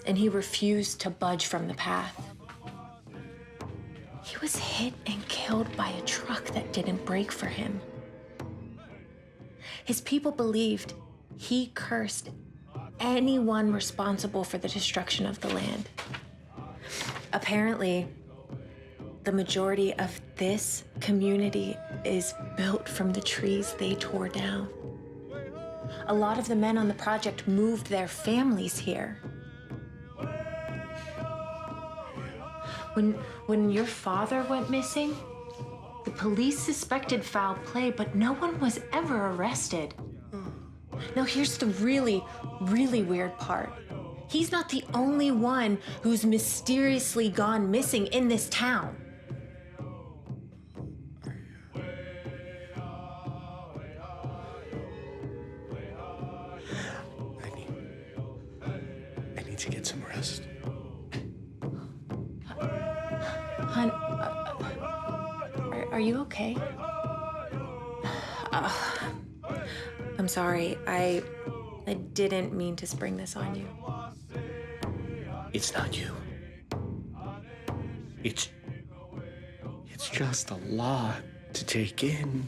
and he refused to budge from the path. He was hit and killed by a truck that didn't brake for him. His people believed he cursed anyone responsible for the destruction of the land. Apparently, the majority of this community is built from the trees they tore down. A lot of the men on the project moved their families here. When your father went missing, the police suspected foul play, but no one was ever arrested. Now, here's the really, really weird part. He's not the only one who's mysteriously gone missing in this town.
I need to get some rest.
Hon, are you okay? I'm sorry. I didn't mean to spring this on you.
It's not you. It's just a lot to take in.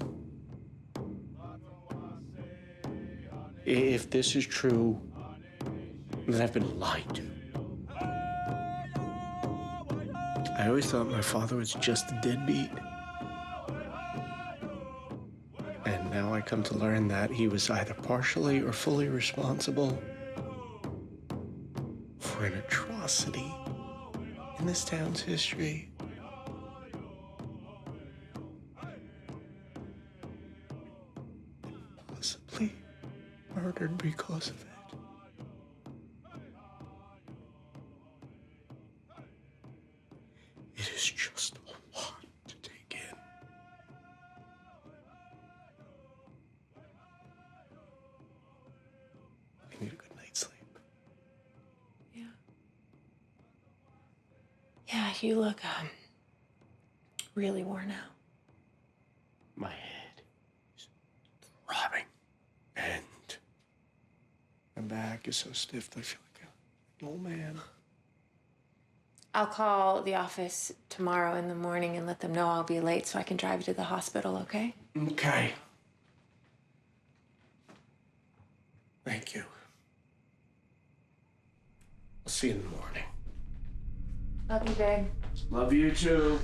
If this is true, then I've been lied to. I always thought my father was just a deadbeat. And now I come to learn that he was either partially or fully responsible for an atrocity in this town's history. Possibly murdered because of it. It is just a lot to take in. I need a good night's sleep.
Yeah, you look, really worn out.
My head is throbbing, and my back is so stiff that I feel like an old man.
I'll call the office tomorrow in the morning and let them know I'll be late so I can drive you to the hospital, okay?
Okay. Thank you. I'll see you in the morning.
Love you, babe.
Love you too.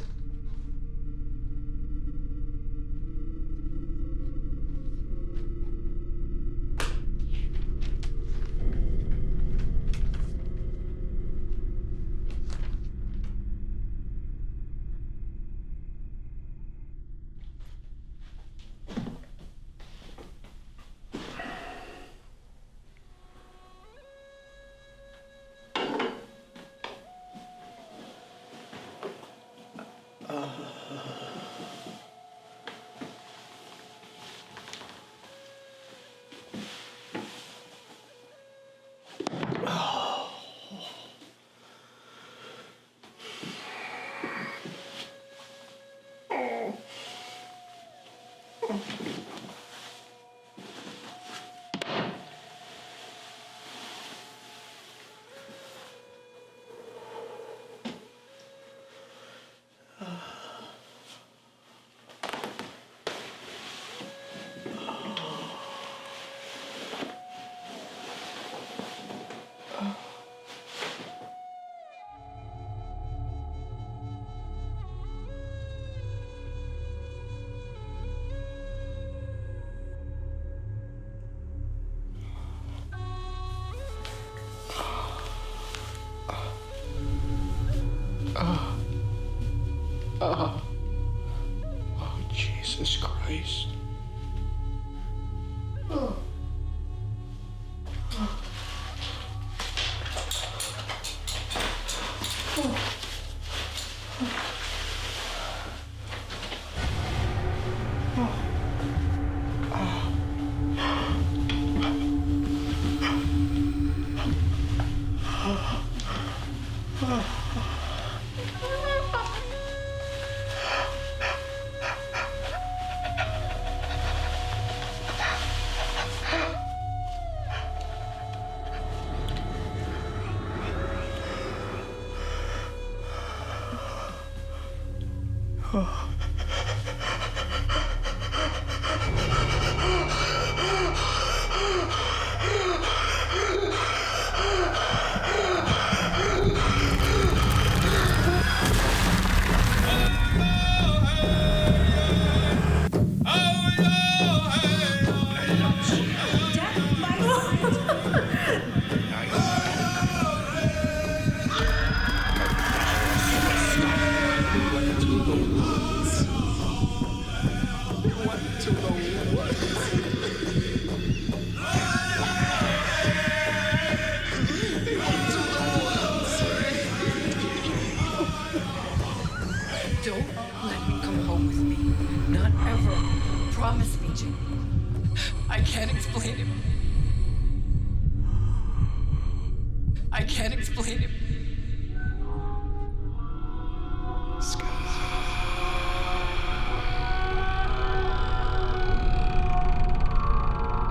Oh, Jesus Christ.
to the woods.
I can't explain it. I can't explain it.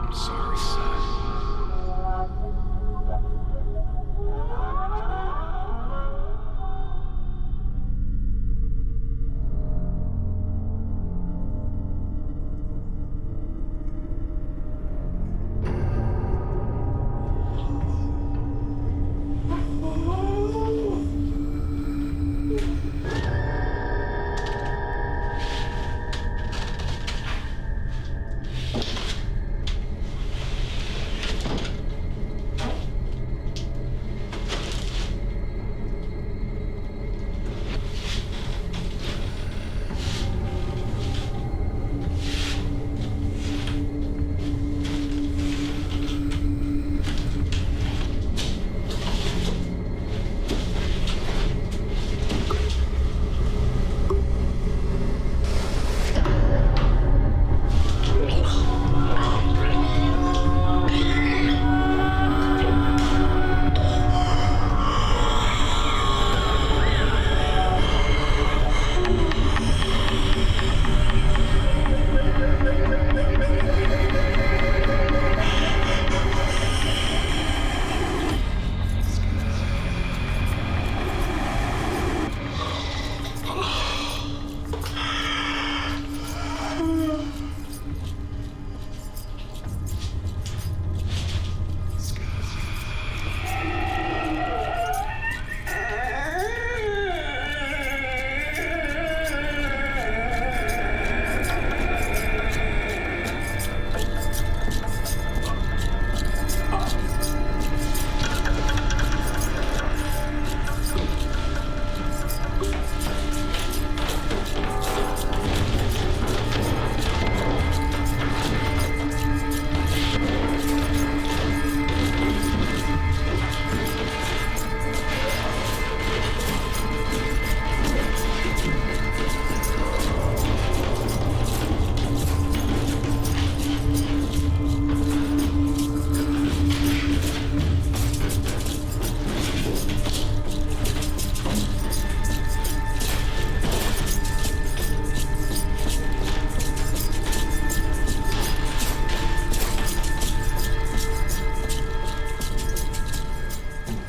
I'm sorry, son.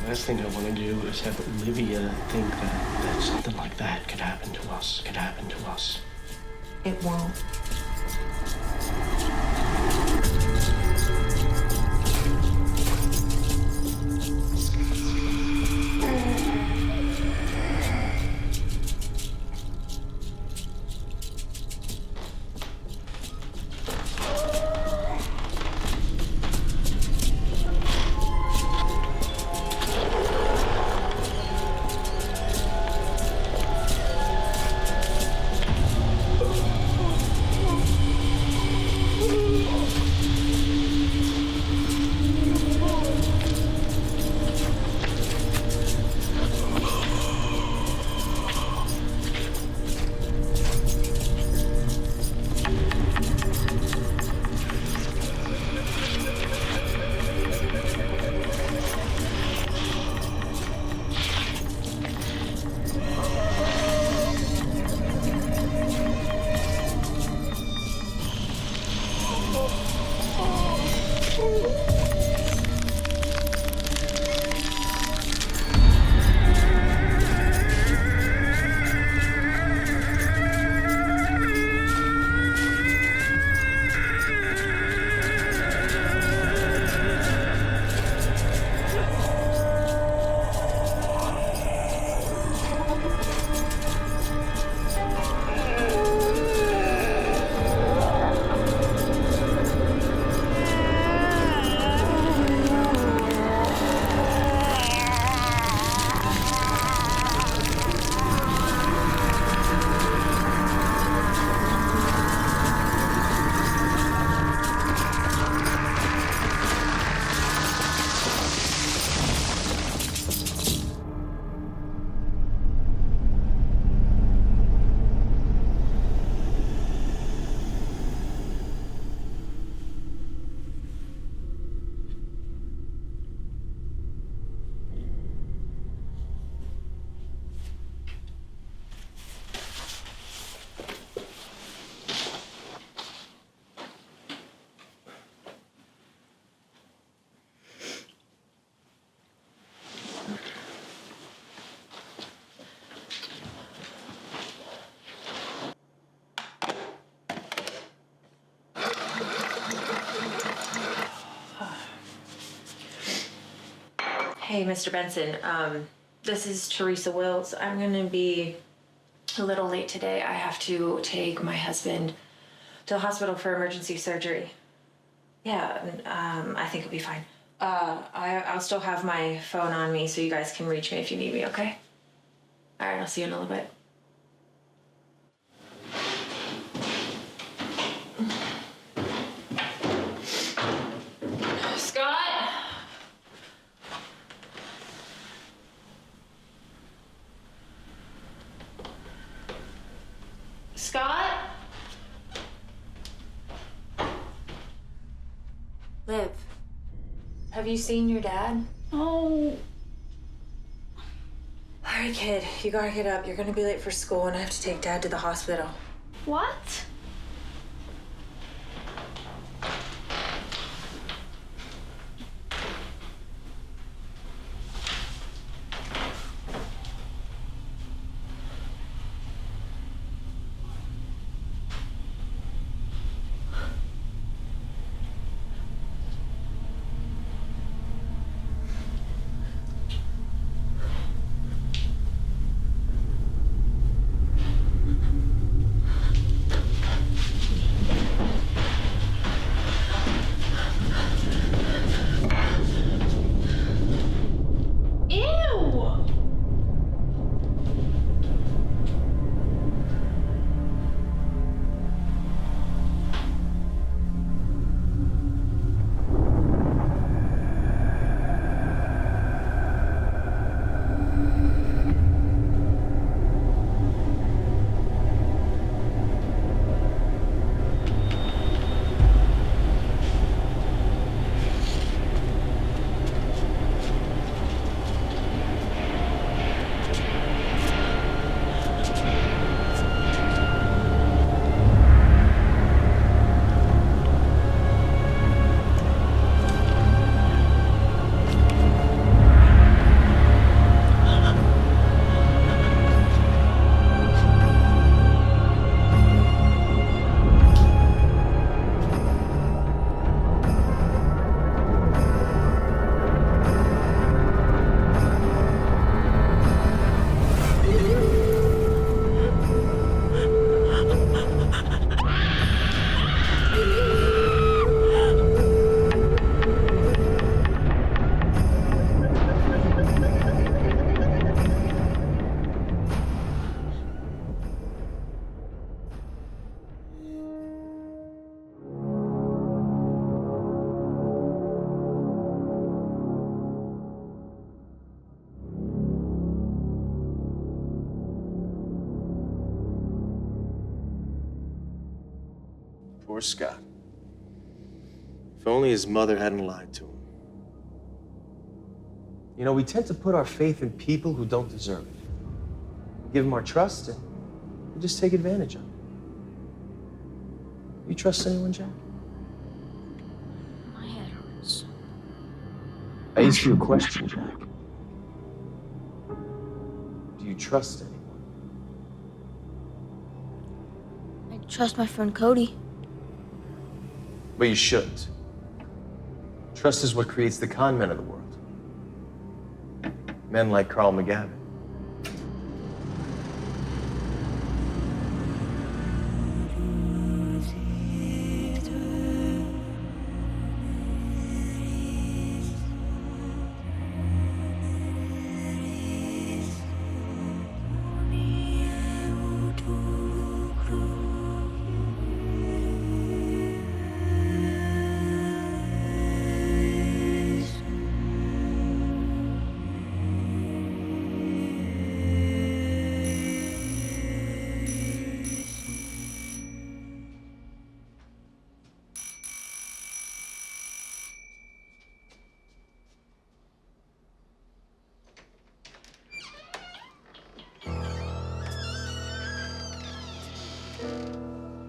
Last thing I want to do is have Olivia think that something like that could happen to us.
It won't. Hey, Mr. Benson. This is Teresa Wills. I'm gonna be a little late today. I have to take my husband to the hospital for emergency surgery. Yeah, I think it'll be fine. I'll still have my phone on me so you guys can reach me if you need me, okay? All right, I'll see you in a little bit. Scott? Scott? Liv, have you seen your dad?
Oh.
All right, kid, you gotta get up. You're gonna be late for school, and I have to take Dad to the hospital.
What?
Poor Scott. If only his mother hadn't lied to him. You know, we tend to put our faith in people who don't deserve it. We give them our trust and we just take advantage of it. You trust anyone, Jack?
My head hurts.
I asked you a question, Jack. Do you trust anyone?
I trust my friend Cody.
But you shouldn't. Trust is what creates the con men of the world. Men like Carl McGavin.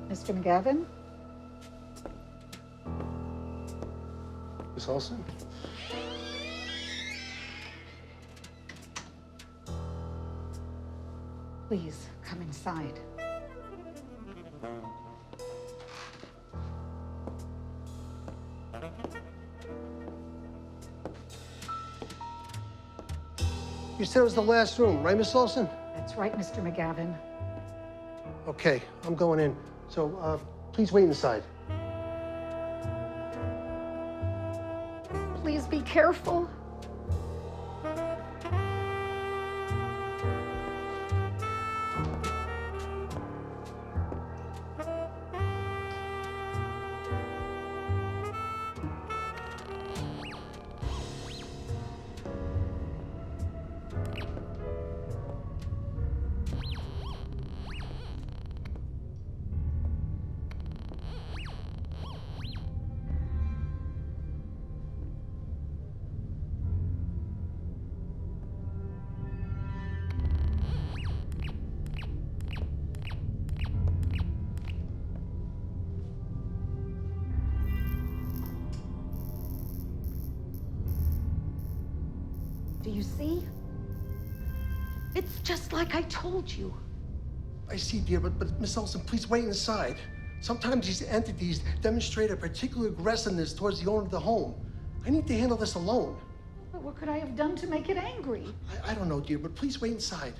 Mr. McGavin?
Miss Olson?
Please, come inside.
You said it was the last room, right, Miss Olson?
That's right, Mr. McGavin.
Okay, I'm going in. So, please wait inside.
Please be careful. Do you see? It's just like I told you.
I see, dear, but Miss Olson, please wait inside. Sometimes these entities demonstrate a particular aggressiveness towards the owner of the home. I need to handle this alone.
But what could I have done to make it angry?
I don't know, dear, but please wait inside.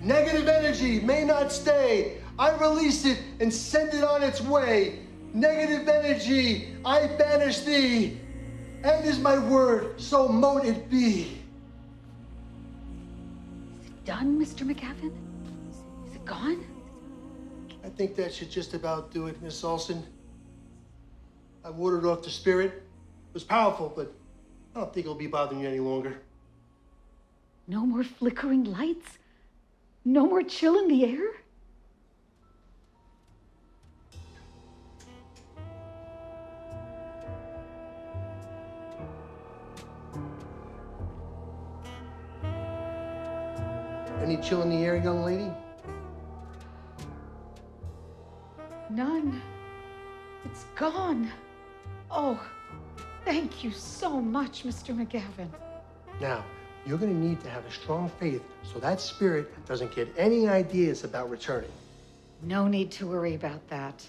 Negative energy may not stay. I release it and send it on its way. Negative energy, I banish thee. And is my word, so mote it be.
Is it done, Mr. McGavin? Is it gone?
I think that should just about do it, Miss Olson. I watered off the spirit. It was powerful, but I don't think it'll be bothering you any longer.
No more flickering lights? No more chill in the air?
Any chill in the air, young lady?
None. It's gone. Oh, thank you so much, Mr. McGavin.
Now, you're going to need to have a strong faith so that spirit doesn't get any ideas about returning.
No need to worry about that.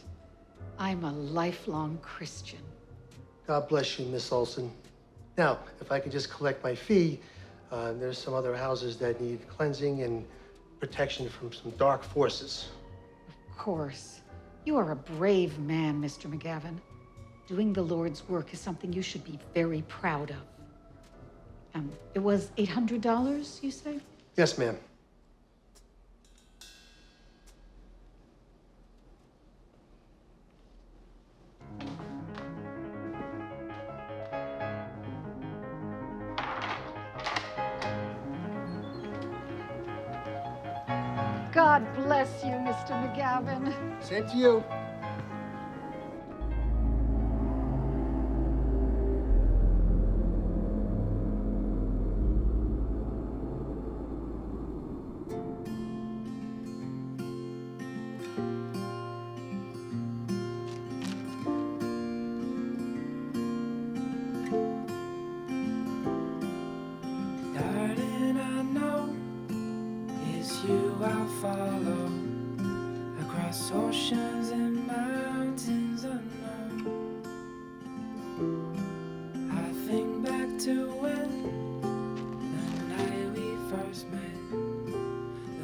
I'm a lifelong Christian.
God bless you, Miss Olson. Now, if I could just collect my fee, there's some other houses that need cleansing and protection from some dark forces.
Of course. You are a brave man, Mr. McGavin. Doing the Lord's work is something you should be very proud of. It was $800, you say?
Yes, ma'am.
God bless you, Mr. McGavin.
Same to you.
Darling, I know it's you I'll follow. across oceans and mountains unknown. I think back to when the night we first met.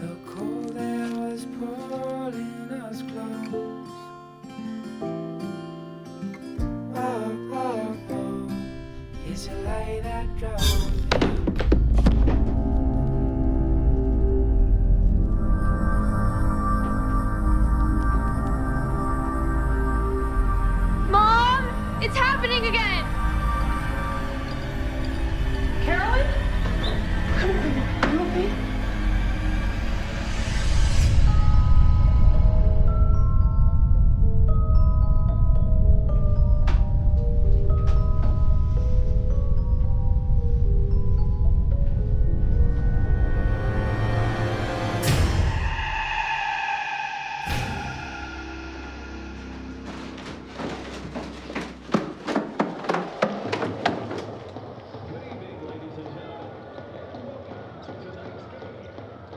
The cold air was pulling us close. Oh, oh, oh, it's a light that drove me.
Mom, it's happening again.
Carolyn? Come here, baby. Are you okay?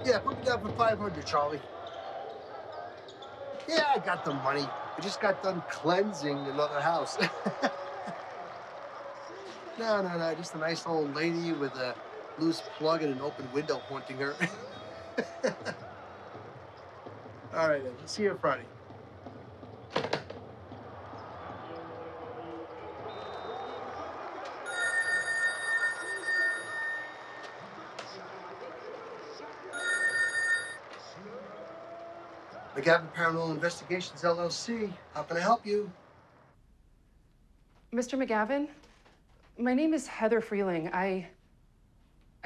Yeah, put me down for 500, Charlie. Yeah, I got the money. I just got done cleansing another house. No, just a nice old lady with a loose plug and an open window haunting her. All right, then. See you Friday. McGavin Paranormal Investigations, LLC. How can I help you?
Mr. McGavin, my name is Heather Freeling. I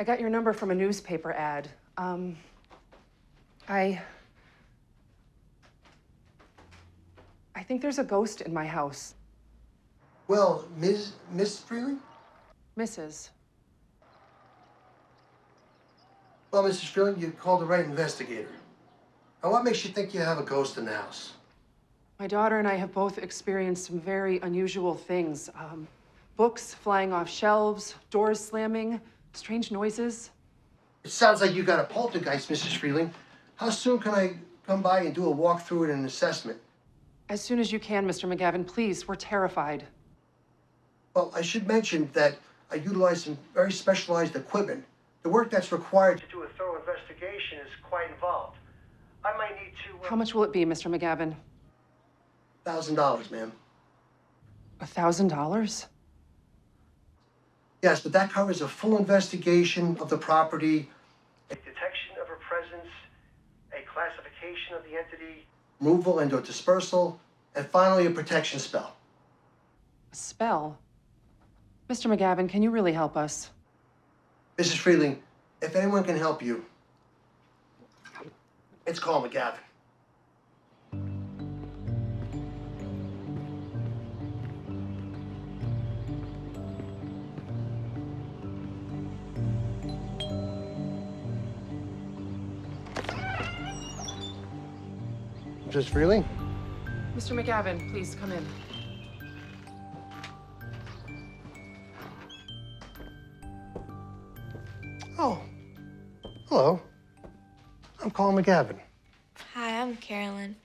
got your number from a newspaper ad. I think there's a ghost in my house.
Well, Miss Freeling?
Mrs.
Well, Mrs. Freeling, you called the right investigator. Now, what makes you think you have a ghost in the house?
My daughter and I have both experienced some very unusual things. Books flying off shelves, doors slamming, strange noises.
It sounds like you got a poltergeist, Mrs. Freeling. How soon can I come by and do a walkthrough and an assessment?
As soon as you can, Mr. McGavin, please. We're terrified.
Well, I should mention that I utilize some very specialized equipment. The work that's required to do a thorough investigation is quite involved. I might need to...
How much will it be, Mr. McGavin?
$1,000, ma'am.
$1,000?
Yes, but that covers a full investigation of the property, a detection of her presence, a classification of the entity, removal and/or dispersal, and finally a protection spell.
A spell? Mr. McGavin, can you really help us?
Mrs. Freeling, if anyone can help you, it's Carl McGavin. Mrs. Freeling?
Mr. McGavin, please come in.
Oh, hello. I'm Carl McGavin.
Hi, I'm Carolyn.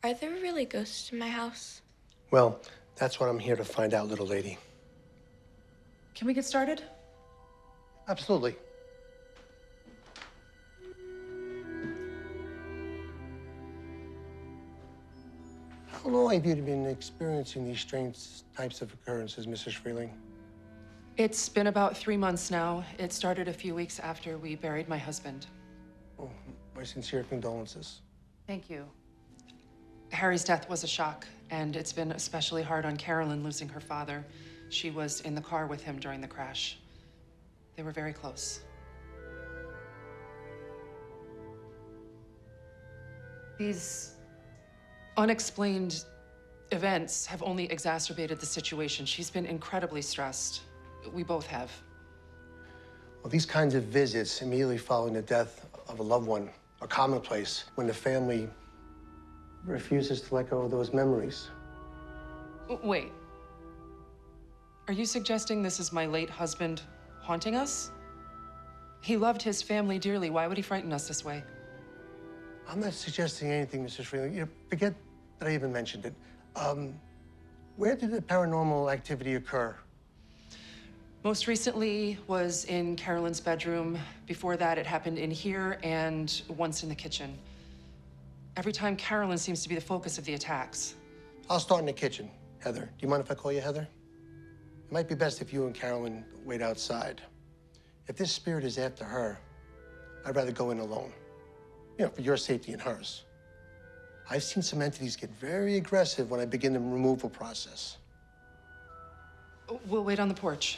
Are there really ghosts in my house?
Well, that's what I'm here to find out, little lady.
Can we get started?
Absolutely. How long have you been experiencing these strange types of occurrences, Mrs. Freeling?
It's been about 3 months now. It started a few weeks after we buried my husband.
Oh, my sincere condolences.
Thank you. Harry's death was a shock, and it's been especially hard on Carolyn losing her father. She was in the car with him during the crash. They were very close. These unexplained events have only exacerbated the situation. She's been incredibly stressed. We both have.
Well, these kinds of visits immediately following the death of a loved one are commonplace when the family refuses to let go of those memories.
Wait. Are you suggesting this is my late husband haunting us? He loved his family dearly. Why would he frighten us this way?
I'm not suggesting anything, Mrs. Freeling. You know, forget that I even mentioned it. Where did the paranormal activity occur?
Most recently was in Carolyn's bedroom. Before that, it happened in here and once in the kitchen. Every time, Carolyn seems to be the focus of the attacks.
I'll start in the kitchen. Heather, do you mind if I call you Heather? It might be best if you and Carolyn wait outside. If this spirit is after her, I'd rather go in alone. You know, for your safety and hers. I've seen some entities get very aggressive when I begin the removal process.
We'll wait on the porch.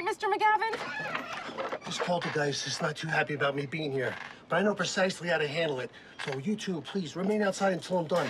Mr. McGavin?
This poltergeist is not too happy about me being here, but I know precisely how to handle it. So you two, please, remain outside until I'm done.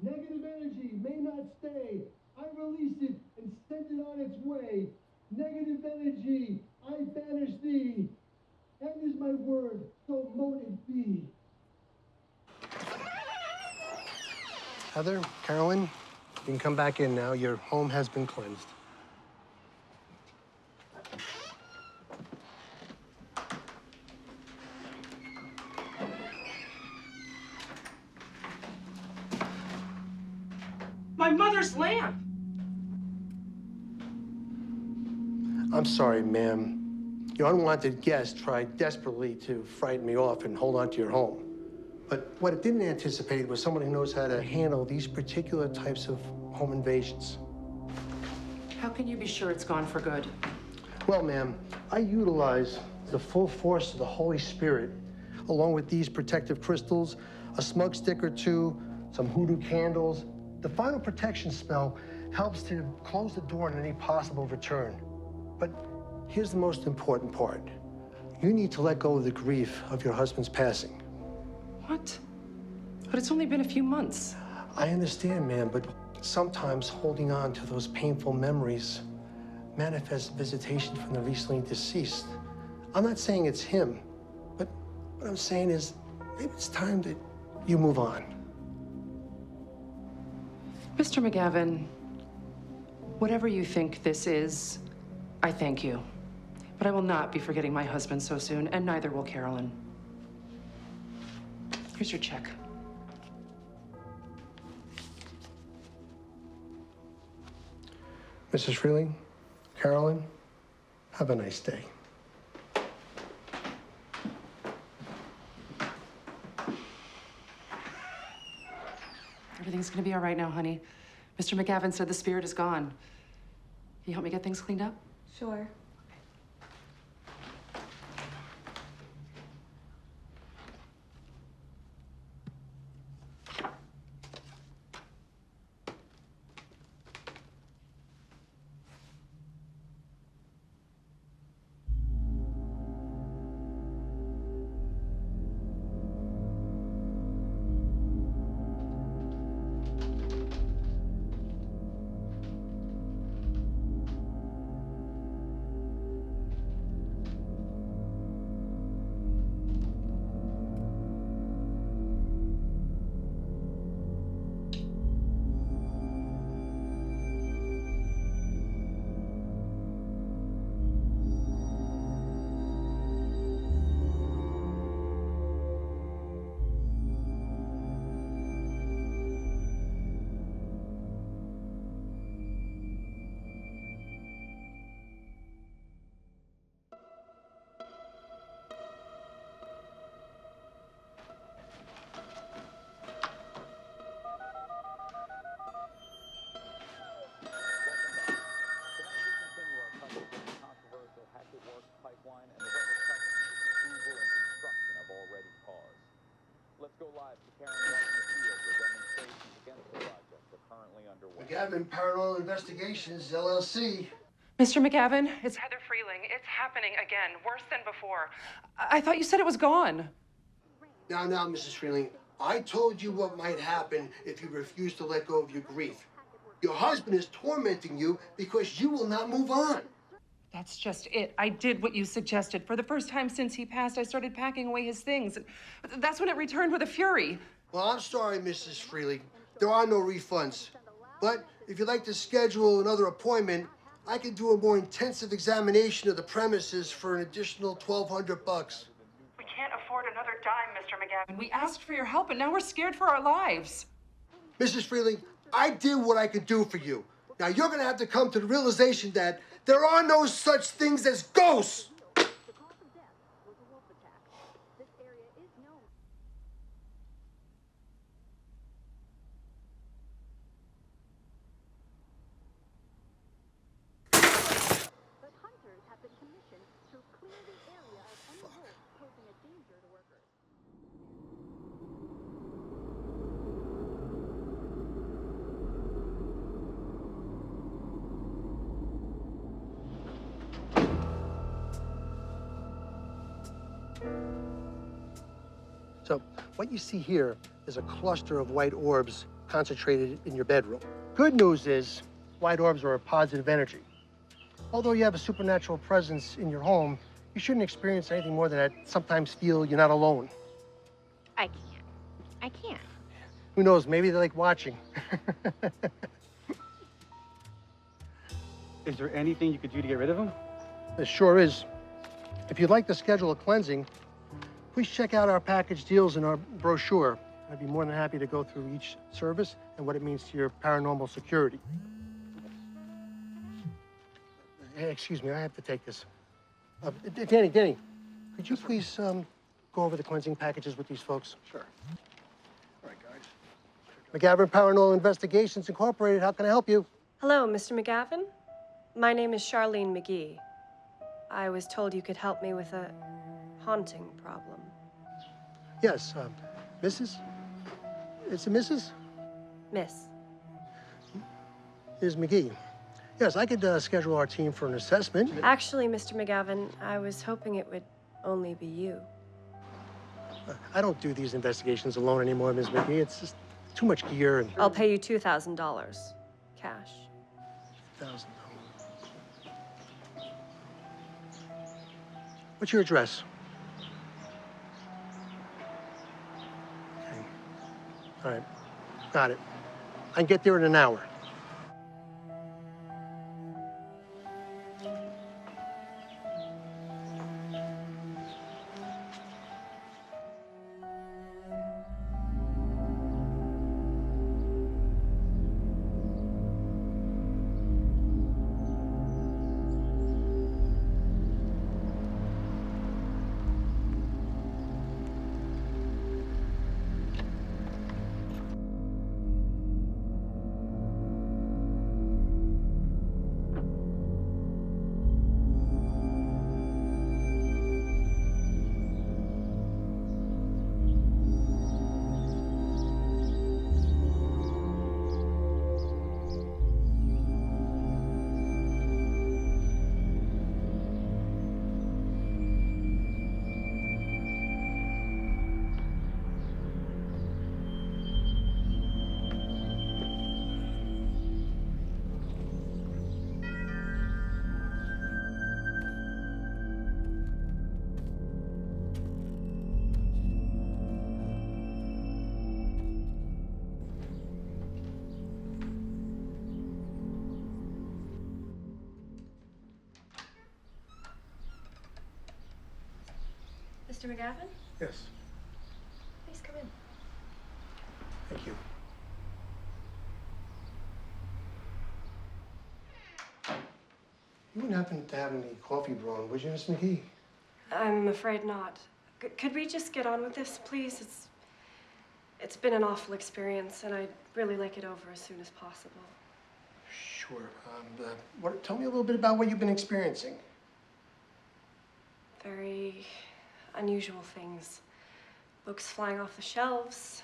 Negative energy may not stay. I release it and send it on its way. Negative energy, I banish thee. And is my word, so mote it be. Heather, Carolyn, you can come back in now. Your home has been cleansed.
My mother's lamp!
I'm sorry, ma'am. Your unwanted guest tried desperately to frighten me off and hold on to your home. But what it didn't anticipate was someone who knows how to handle these particular types of home invasions.
How can you be sure it's gone for good?
Well, ma'am, I utilize the full force of the Holy Spirit, along with these protective crystals, a smug stick or two, some hoodoo candles. The final protection spell helps to close the door on any possible return. But here's the most important part. You need to let go of the grief of your husband's passing.
What? But it's only been a few months.
I understand, ma'am, but sometimes holding on to those painful memories manifests visitation from the recently deceased. I'm not saying it's him, but what I'm saying is maybe it's time that you move on.
Mr. McGavin, whatever you think this is, I thank you. But I will not be forgetting my husband so soon, and neither will Carolyn. Here's your check.
Mrs. Freeling, Carolyn, have a nice day.
Everything's gonna be all right now, honey. Mr. McGavin said the spirit is gone. Can you help me get things cleaned up?
Sure.
McGavin Paranormal Investigations, LLC.
Mr. McGavin, it's Heather Freeling. It's happening again, worse than before. I thought you said it was gone.
Now, Mrs. Freeling, I told you what might happen if you refuse to let go of your grief. Your husband is tormenting you because you will not move on.
That's just it. I did what you suggested. For the first time since he passed, I started packing away his things. That's when it returned with a fury.
Well, I'm sorry, Mrs. Freeling. There are no refunds. But if you'd like to schedule another appointment, I can do a more intensive examination of the premises for an additional $1,200.
We can't afford another dime, Mr. McGavin. We asked for your help, and now we're scared for our lives.
Mrs. Freeling, I did what I could do for you. Now you're gonna have to come to the realization that there are no such things as ghosts. So what you see here is a cluster of white orbs concentrated in your bedroom. Good news is white orbs are a positive energy. Although you have a supernatural presence in your home, you shouldn't experience anything more than that. Sometimes feel you're not alone.
I can't.
Who knows, maybe they like watching.
Is there anything you could do to get rid of them?
There sure is. If you'd like to schedule a cleansing, please check out our package deals in our brochure. I'd be more than happy to go through each service and what it means to your paranormal security. Hey, excuse me, I have to take this. Danny, could you please go over the cleansing packages with these folks? Sure. All right, guys. McGavin Paranormal Investigations Incorporated, how can I help you?
Hello, Mr. McGavin. My name is Charlene McGee. I was told you could help me with a haunting problem.
Yes, Mrs.? It's a Mrs.?
Miss.
Is McGee. Yes, I could schedule our team for an assessment.
Actually, Mr. McGavin, I was hoping it would only be you.
I don't do these investigations alone anymore, Ms. McGee. It's just too much gear and...
I'll pay you $2,000, cash.
$1,000. What's your address? Okay. All right. Got it. I can get there in an hour.
Mr. McGavin?
Yes.
Please come in.
Thank you. You wouldn't happen to have any coffee brewing, would you, Miss McGee?
I'm afraid not. Could we just get on with this, please? It's been an awful experience, and I'd really like it over as soon as possible.
Sure. Tell me a little bit about what you've been experiencing.
Very unusual things. Books flying off the shelves,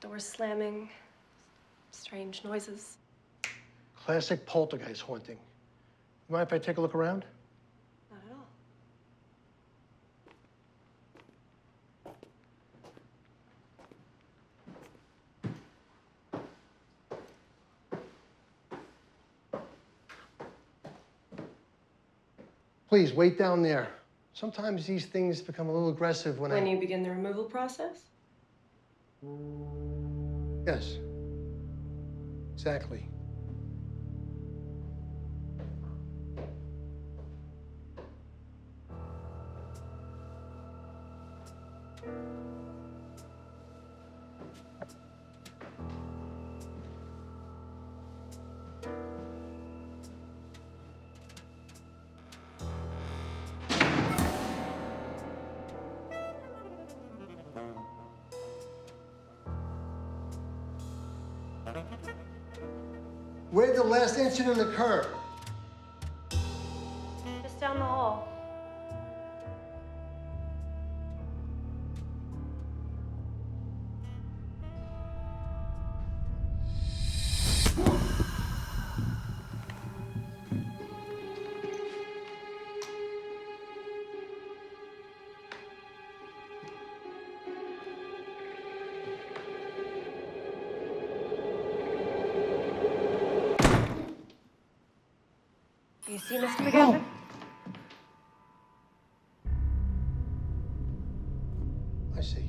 doors slamming, strange noises.
Classic poltergeist haunting. You mind if I take a look around?
Not at all.
Please, wait down there. Sometimes these things become a little aggressive when
you begin the removal process?
Yes. Exactly. Where did the last incident occur?
Just down the hall. You see Mr. McGavin?
I see.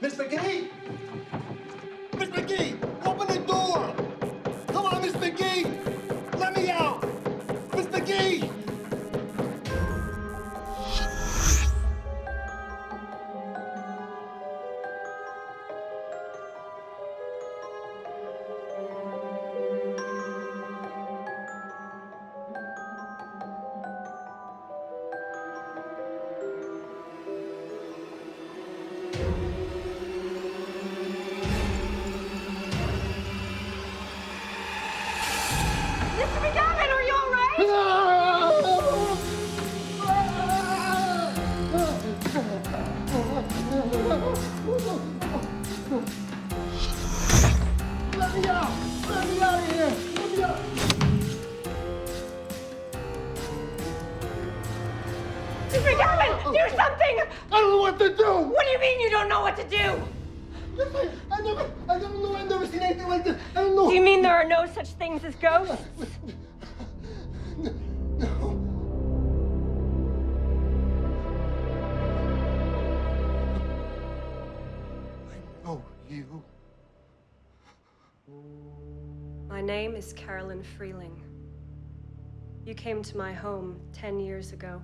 Miss McGee! Miss McGee, open the door! Come on, Miss McGee! Let me out! Miss McGee!
Mr. McGavin, are you all right?
Let me out! Let me out of here! Let me out!
Mr. McGavin, do something!
I don't know what to do!
What do you mean you don't know what to do?
I don't know. I've never seen anything like this. I don't know.
Do you mean there are no such things as ghosts?
Oh, you.
My name is Carolyn Freeling. You came to my home 10 years ago.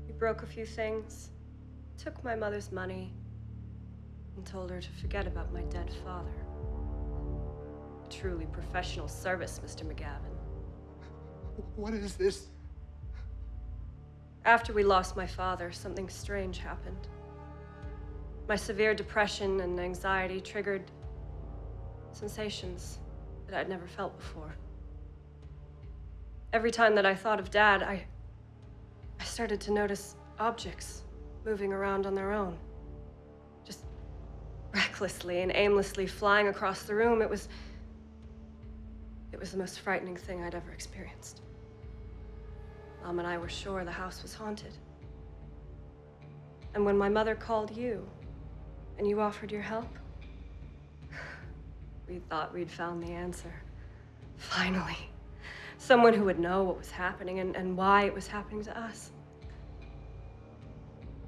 You broke a few things, took my mother's money, and told her to forget about my dead father. A truly professional service, Mr. McGavin.
What is this?
After we lost my father, something strange happened. My severe depression and anxiety triggered sensations that I'd never felt before. Every time that I thought of Dad, I started to notice objects moving around on their own. Just recklessly and aimlessly flying across the room. It was the most frightening thing I'd ever experienced. Mom and I were sure the house was haunted. And when my mother called you, and you offered your help, we thought we'd found the answer. Finally. Someone who would know what was happening and why it was happening to us.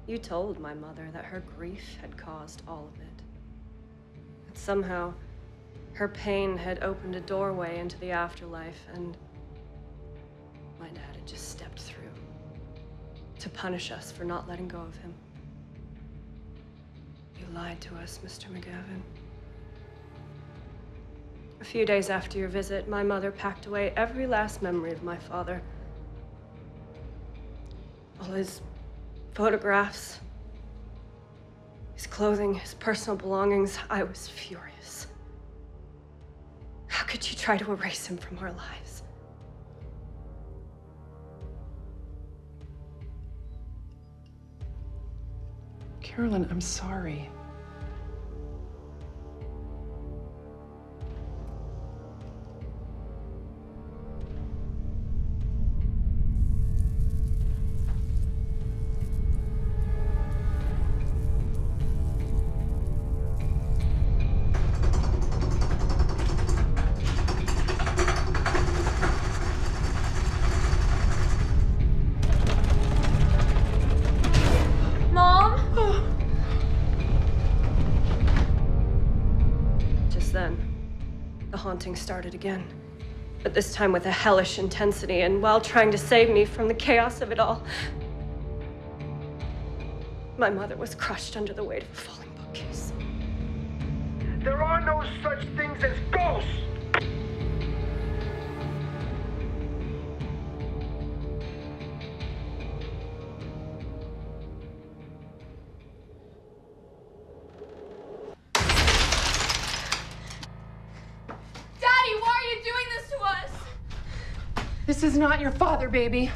You told my mother that her grief had caused all of it. That somehow her pain had opened a doorway into the afterlife, and my dad had just stepped through to punish us for not letting go of him. You lied to us, Mr. McGavin. A few days after your visit, my mother packed away every last memory of my father. All his photographs, his clothing, his personal belongings. I was furious. How could you try to erase him from our lives?
Carolyn, I'm sorry.
Haunting started again, but this time with a hellish intensity, and while trying to save me from the chaos of it all, my mother was crushed under the weight of a falling bookcase.
There are no such things as ghosts!
This is not your father, baby.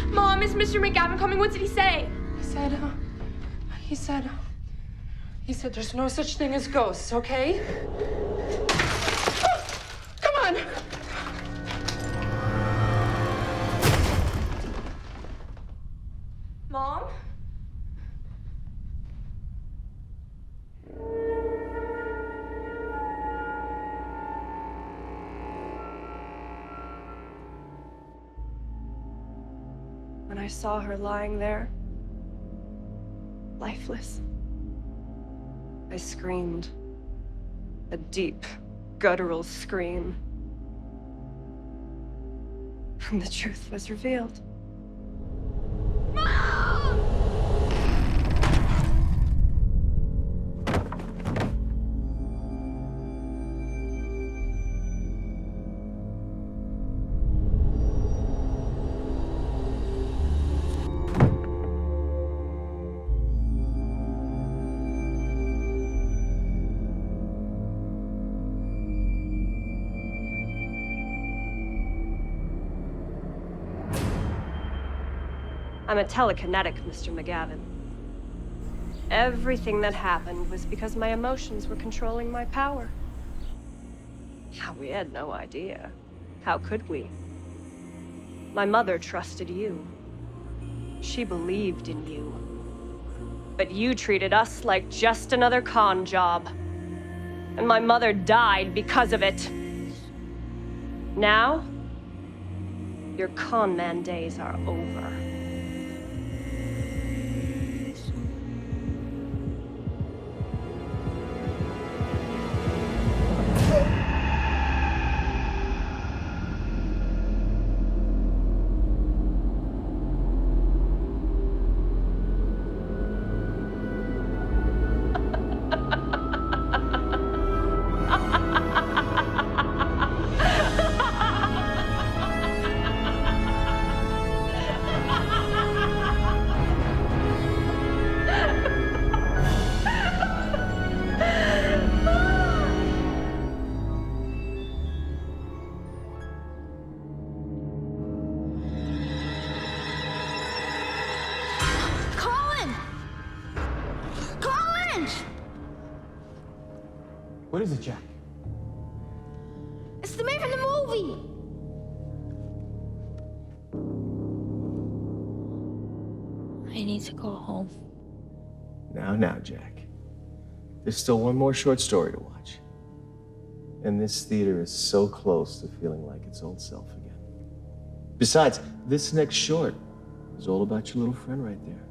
Mom, is Mr. McGavin coming? What did he say?
He said there's no such thing as ghosts, okay? Come on!
Mom?
When I saw her lying there,
lifeless. I screamed. A deep, guttural scream. And the truth was revealed. I'm a telekinetic, Mr. McGavin. Everything that happened was because my emotions were controlling my power. How we had no idea. How could we? My mother trusted you. She believed in you. But you treated us like just another con job. And my mother died because of it. Now, your con man days are over.
What is it, Jack?
It's the man from the movie! I need to go home.
Now, Jack. There's still one more short story to watch. And this theater is so close to feeling like its old self again. Besides, this next short is all about your little friend right there.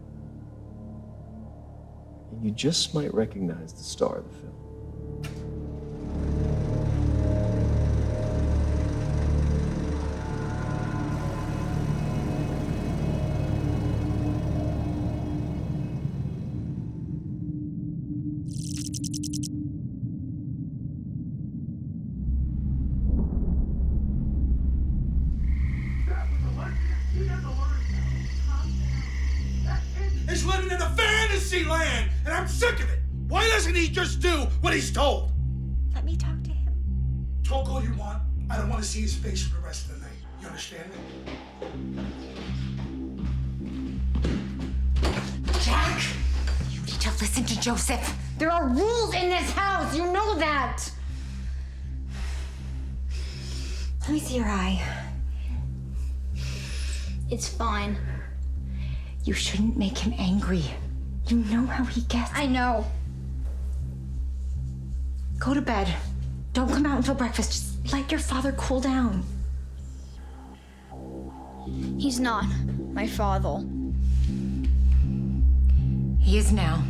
And you just might recognize the star of the film.
He's living in a fantasy land, and I'm sick of it. Why doesn't he just do what he's told?
Let me talk to him.
Talk all you want. I don't want to see his face for the rest of the night. You understand me?
Jack! You need to listen to Joseph. There are rules in this house. You know that. Let me see your eye.
It's fine.
You shouldn't make him angry. You know how he gets.
I know.
Go to bed. Don't come out until breakfast. Just let your father cool down.
He's not my father.
He is now.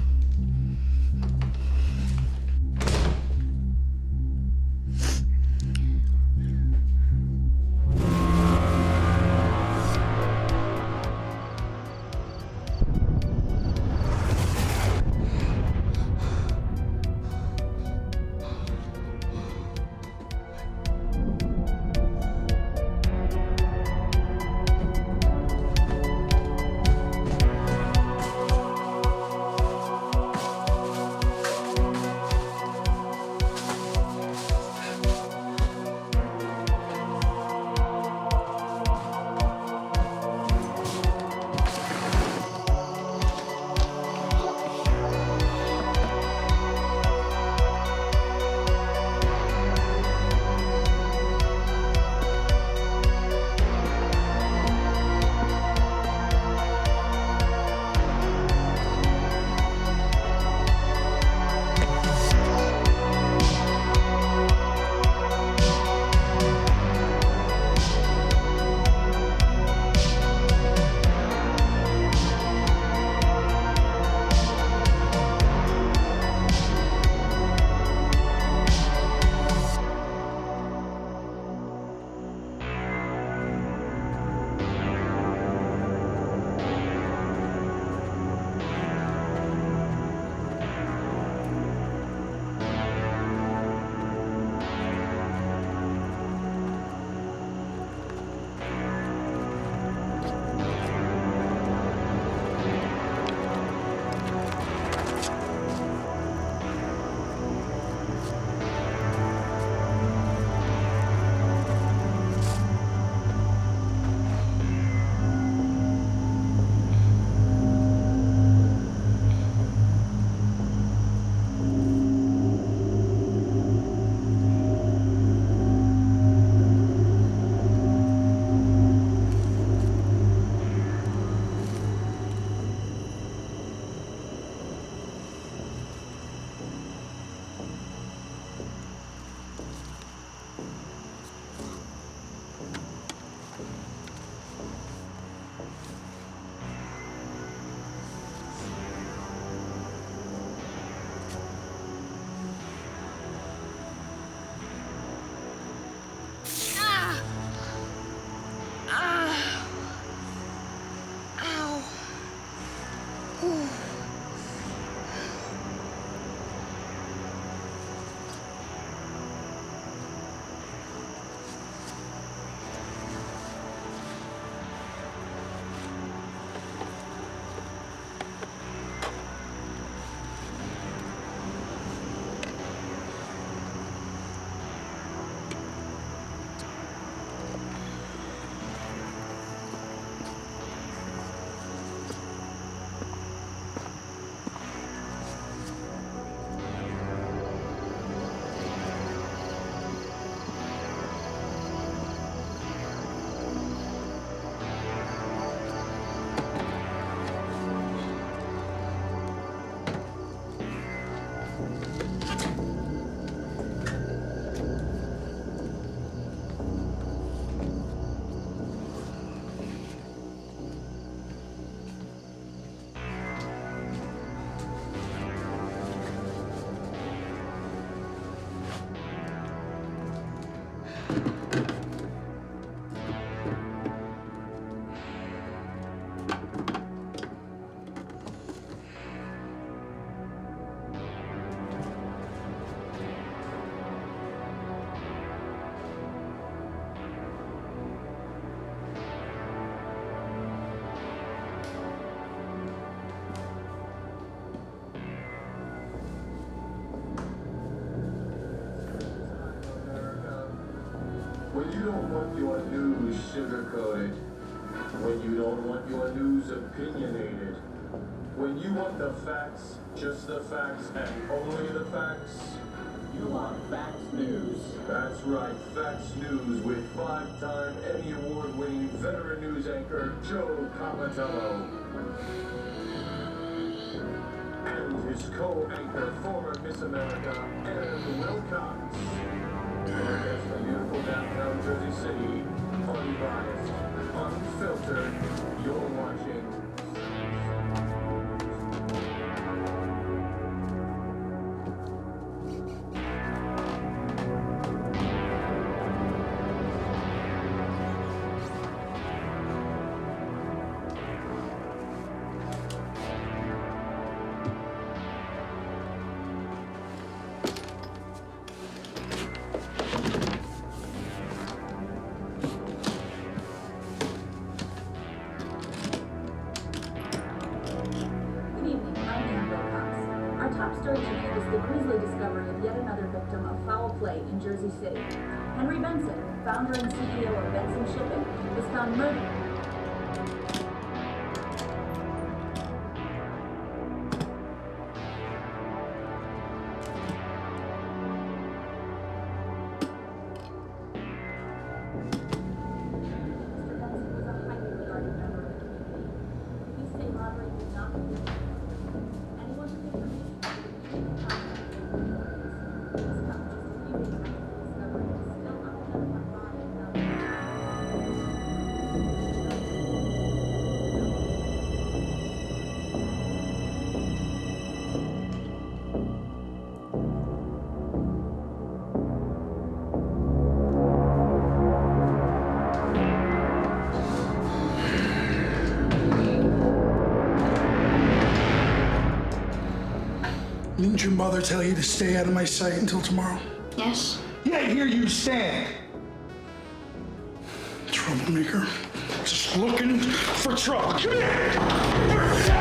When you don't want your news sugar-coated, when you don't want your news opinionated, when you want the facts, just the facts, and only the facts, you want Facts News. That's right, Facts News with 5-time Emmy Award-winning veteran news anchor Joe Capitello. And his co-anchor, former Miss America, Ann Wilcox. Broadcast from beautiful downtown Jersey City, unbiased, unfiltered, you're watching.
In Jersey City. Henry Benson, founder and CEO of Benson Shipping, was found murdered.
Didn't your mother tell you to stay out of my sight until tomorrow?
Yes.
Yeah, here you stand. Troublemaker. Just looking for trouble. Come here!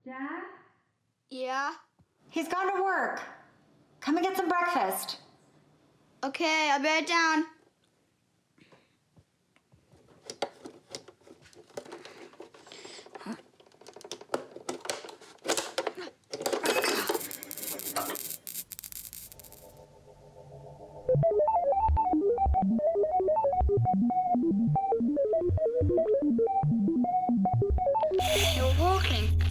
Dad?
Yeah?
He's gone to work. Come and get some breakfast.
Okay, I'll be right down.
You're walking.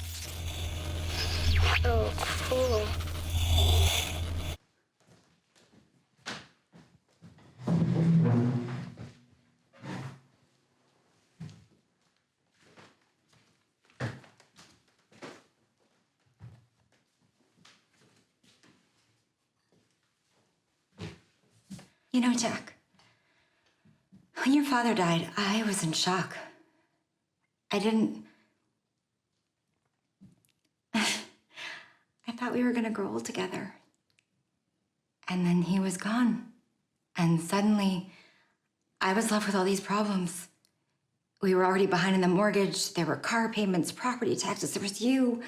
Oh, cool.
You know, Jack, when your father died, I was in shock. I thought we were gonna grow old together. And then he was gone. And suddenly, I was left with all these problems. We were already behind in the mortgage. There were car payments, property taxes. There was you.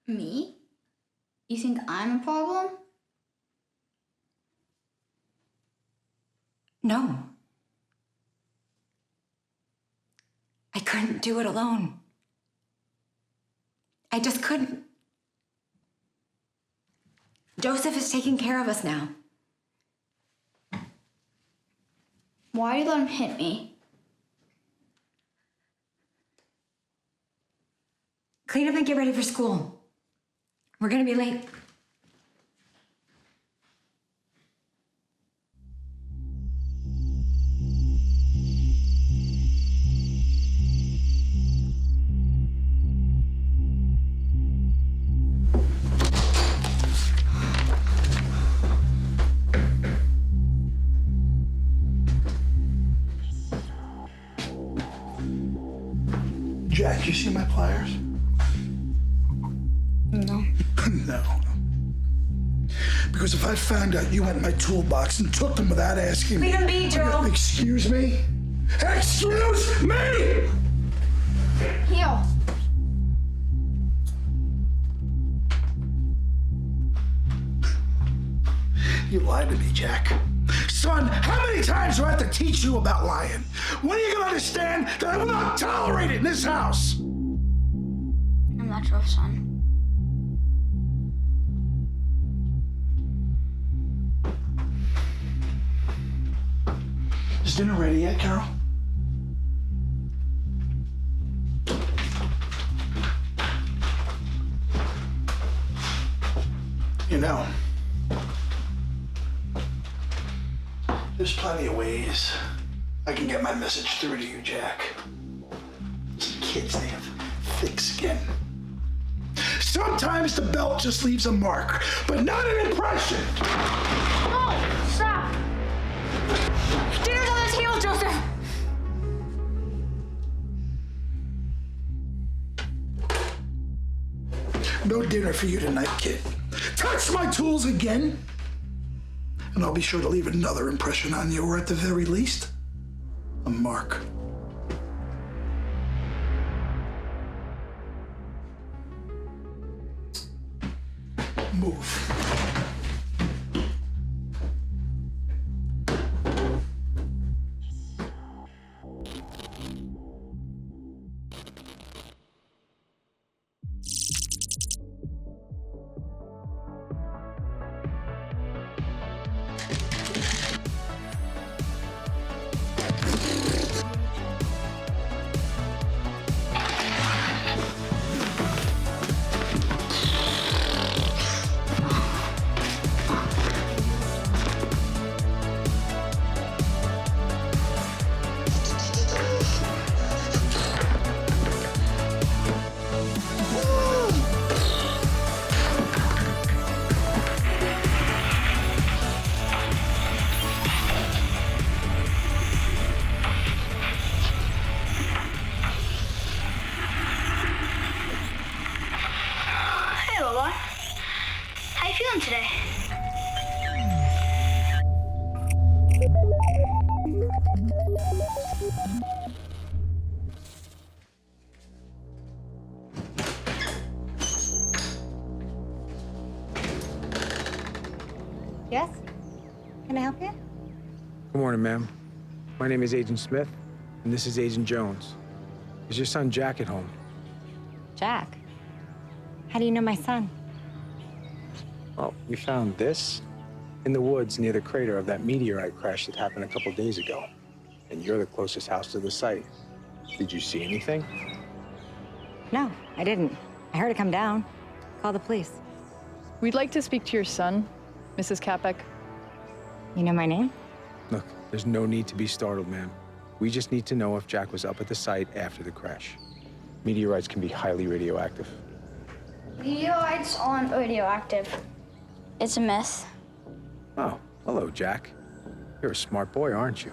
Me? You think I'm a problem?
No. I couldn't do it alone. I just couldn't. Joseph is taking care of us now.
Why you let him hit me?
Clean up and get ready for school. We're gonna be late.
Jack, you see my pliers?
No.
No. Because if I found out you went in my toolbox and took them without asking me...
Leave him be, Joe.
Excuse me? Excuse me!
Heel.
You lied to me, Jack. Son, how many times do I have to teach you about lying? When are you gonna understand that I will not tolerate it in this house?
I'm not your son.
Is dinner ready yet, Carol? You know, there's plenty of ways I can get my message through to you, Jack. Some kids, they have thick skin. Sometimes the belt just leaves a mark, but not an impression.
No! Stop! Dinner's on the table, Joseph!
No dinner for you tonight, kid. Touch my tools again, and I'll be sure to leave another impression on you, or at the very least, a mark. Move.
How you feeling today?
Yes? Can I help you?
Good morning, ma'am. My name is Agent Smith, and this is Agent Jones. Is your son Jack at home?
Jack? How do you know my son?
Well, we found this in the woods near the crater of that meteorite crash that happened a couple days ago. And you're the closest house to the site. Did you see anything?
No, I didn't. I heard it come down. Call the police.
We'd like to speak to your son, Mrs. Capek.
You know my name?
Look, there's no need to be startled, ma'am. We just need to know if Jack was up at the site after the crash. Meteorites can be highly radioactive.
Meteorites aren't radioactive. It's a myth.
Oh, hello, Jack. You're a smart boy, aren't you?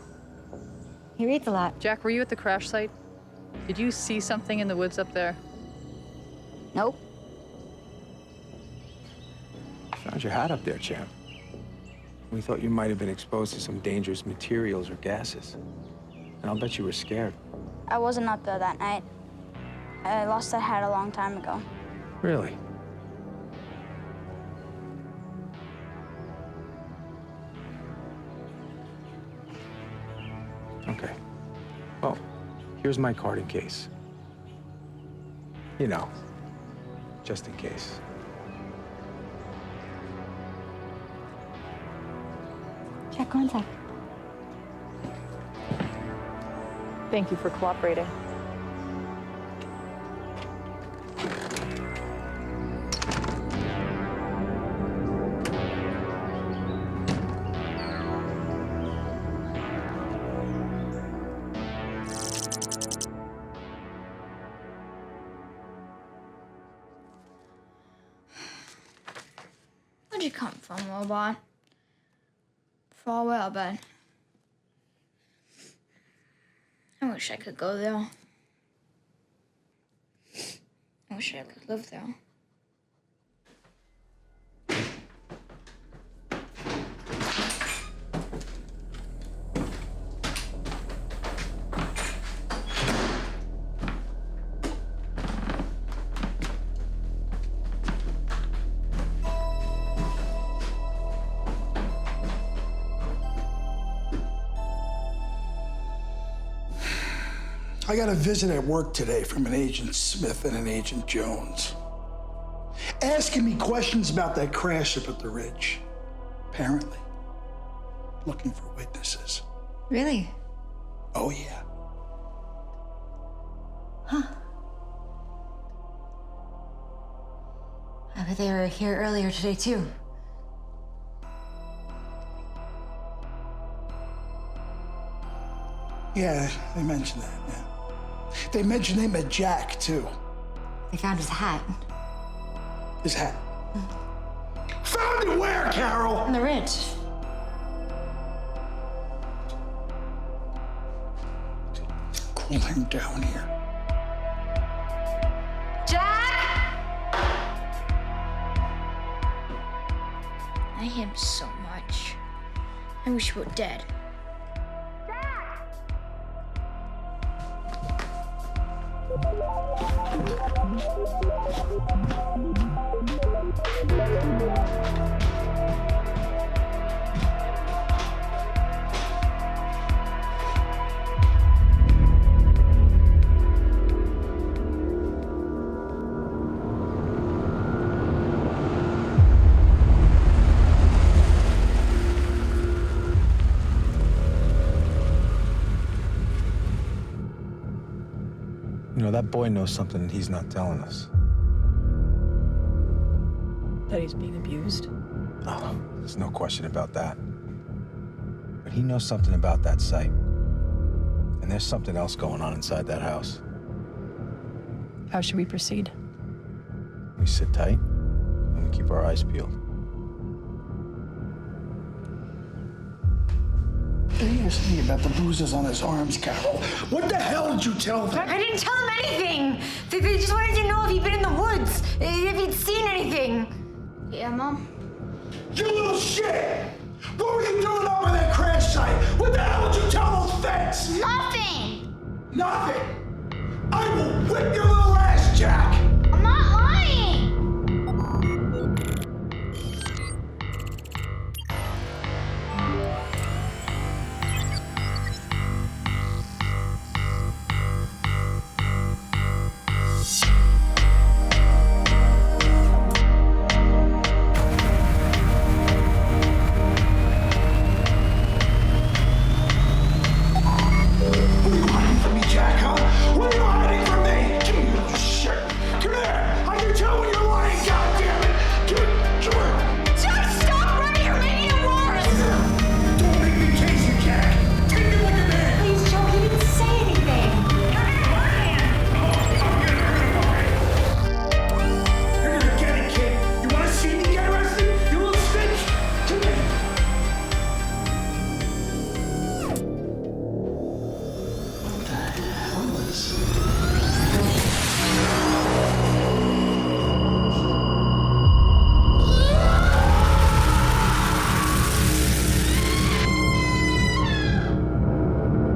He reads a lot.
Jack, were you at the crash site? Did you see something in the woods up there?
Nope.
Found your hat up there, champ. We thought you might have been exposed to some dangerous materials or gases. And I'll bet you were scared.
I wasn't up there that night. I lost that hat a long time ago.
Really? Okay. Well, here's my card in case. You know, just in case.
Check one sec.
Thank you for cooperating.
Where'd you come from, robot? Far away, I bet. I wish I could go there. I wish I could live there.
I got a visit at work today from an Agent Smith and an Agent Jones, asking me questions about that crash up at the Ridge. Apparently, looking for witnesses.
Really?
Oh, yeah.
Huh. I bet they were here earlier today, too.
Yeah, they mentioned that, yeah. They mentioned they met Jack, too.
They found his hat.
His hat? Found it where, Carol?
On the Ridge.
Cool him down here.
Jack!
I hate him so much. I wish he were dead.
You know, that boy knows something he's not telling us.
That he's being abused?
Oh, there's no question about that. But he knows something about that site. And there's something else going on inside that house.
How should we proceed?
We sit tight, and we keep our eyes peeled.
They asked me about the bruises on his arms, Carol. What the hell did you tell them?
I didn't tell them anything. They just wanted to know if he'd been in the woods, if he'd seen anything.
Yeah, Mom?
You little shit! What were you doing over that crash site? What the hell did you tell those vets?
Nothing!
Nothing? I will whip your little ass, Jack!
I'm not lying!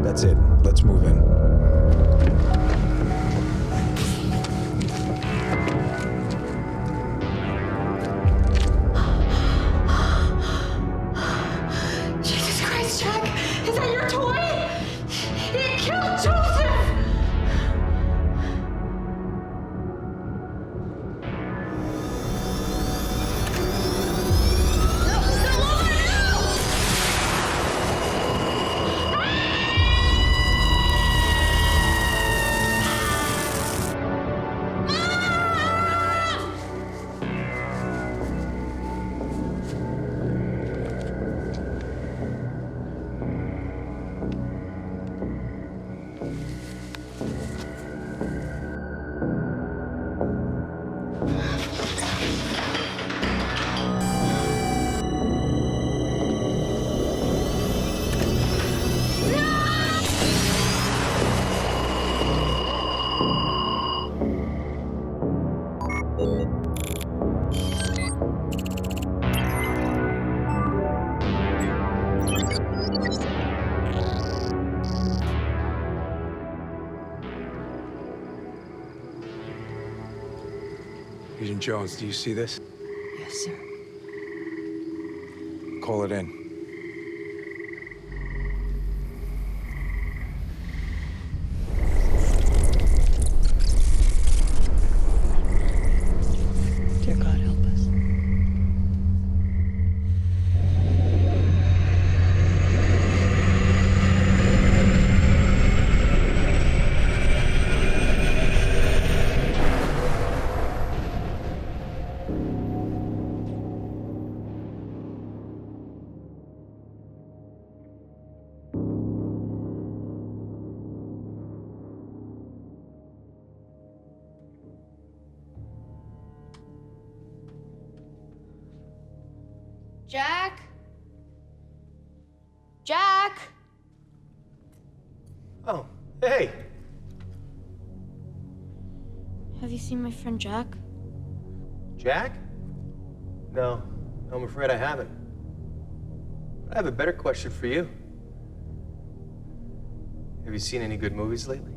That's it. Let's move in.
Jesus Christ, Jack! Is that your toy? He killed Joseph!
Agent Jones, do you see this?
Yes, sir.
Call it in.
Dear God, help us.
Jack? Jack?
Oh, hey.
Have you seen my friend Jack?
Jack? No, I'm afraid I haven't. But I have a better question for you. Have you seen any good movies lately?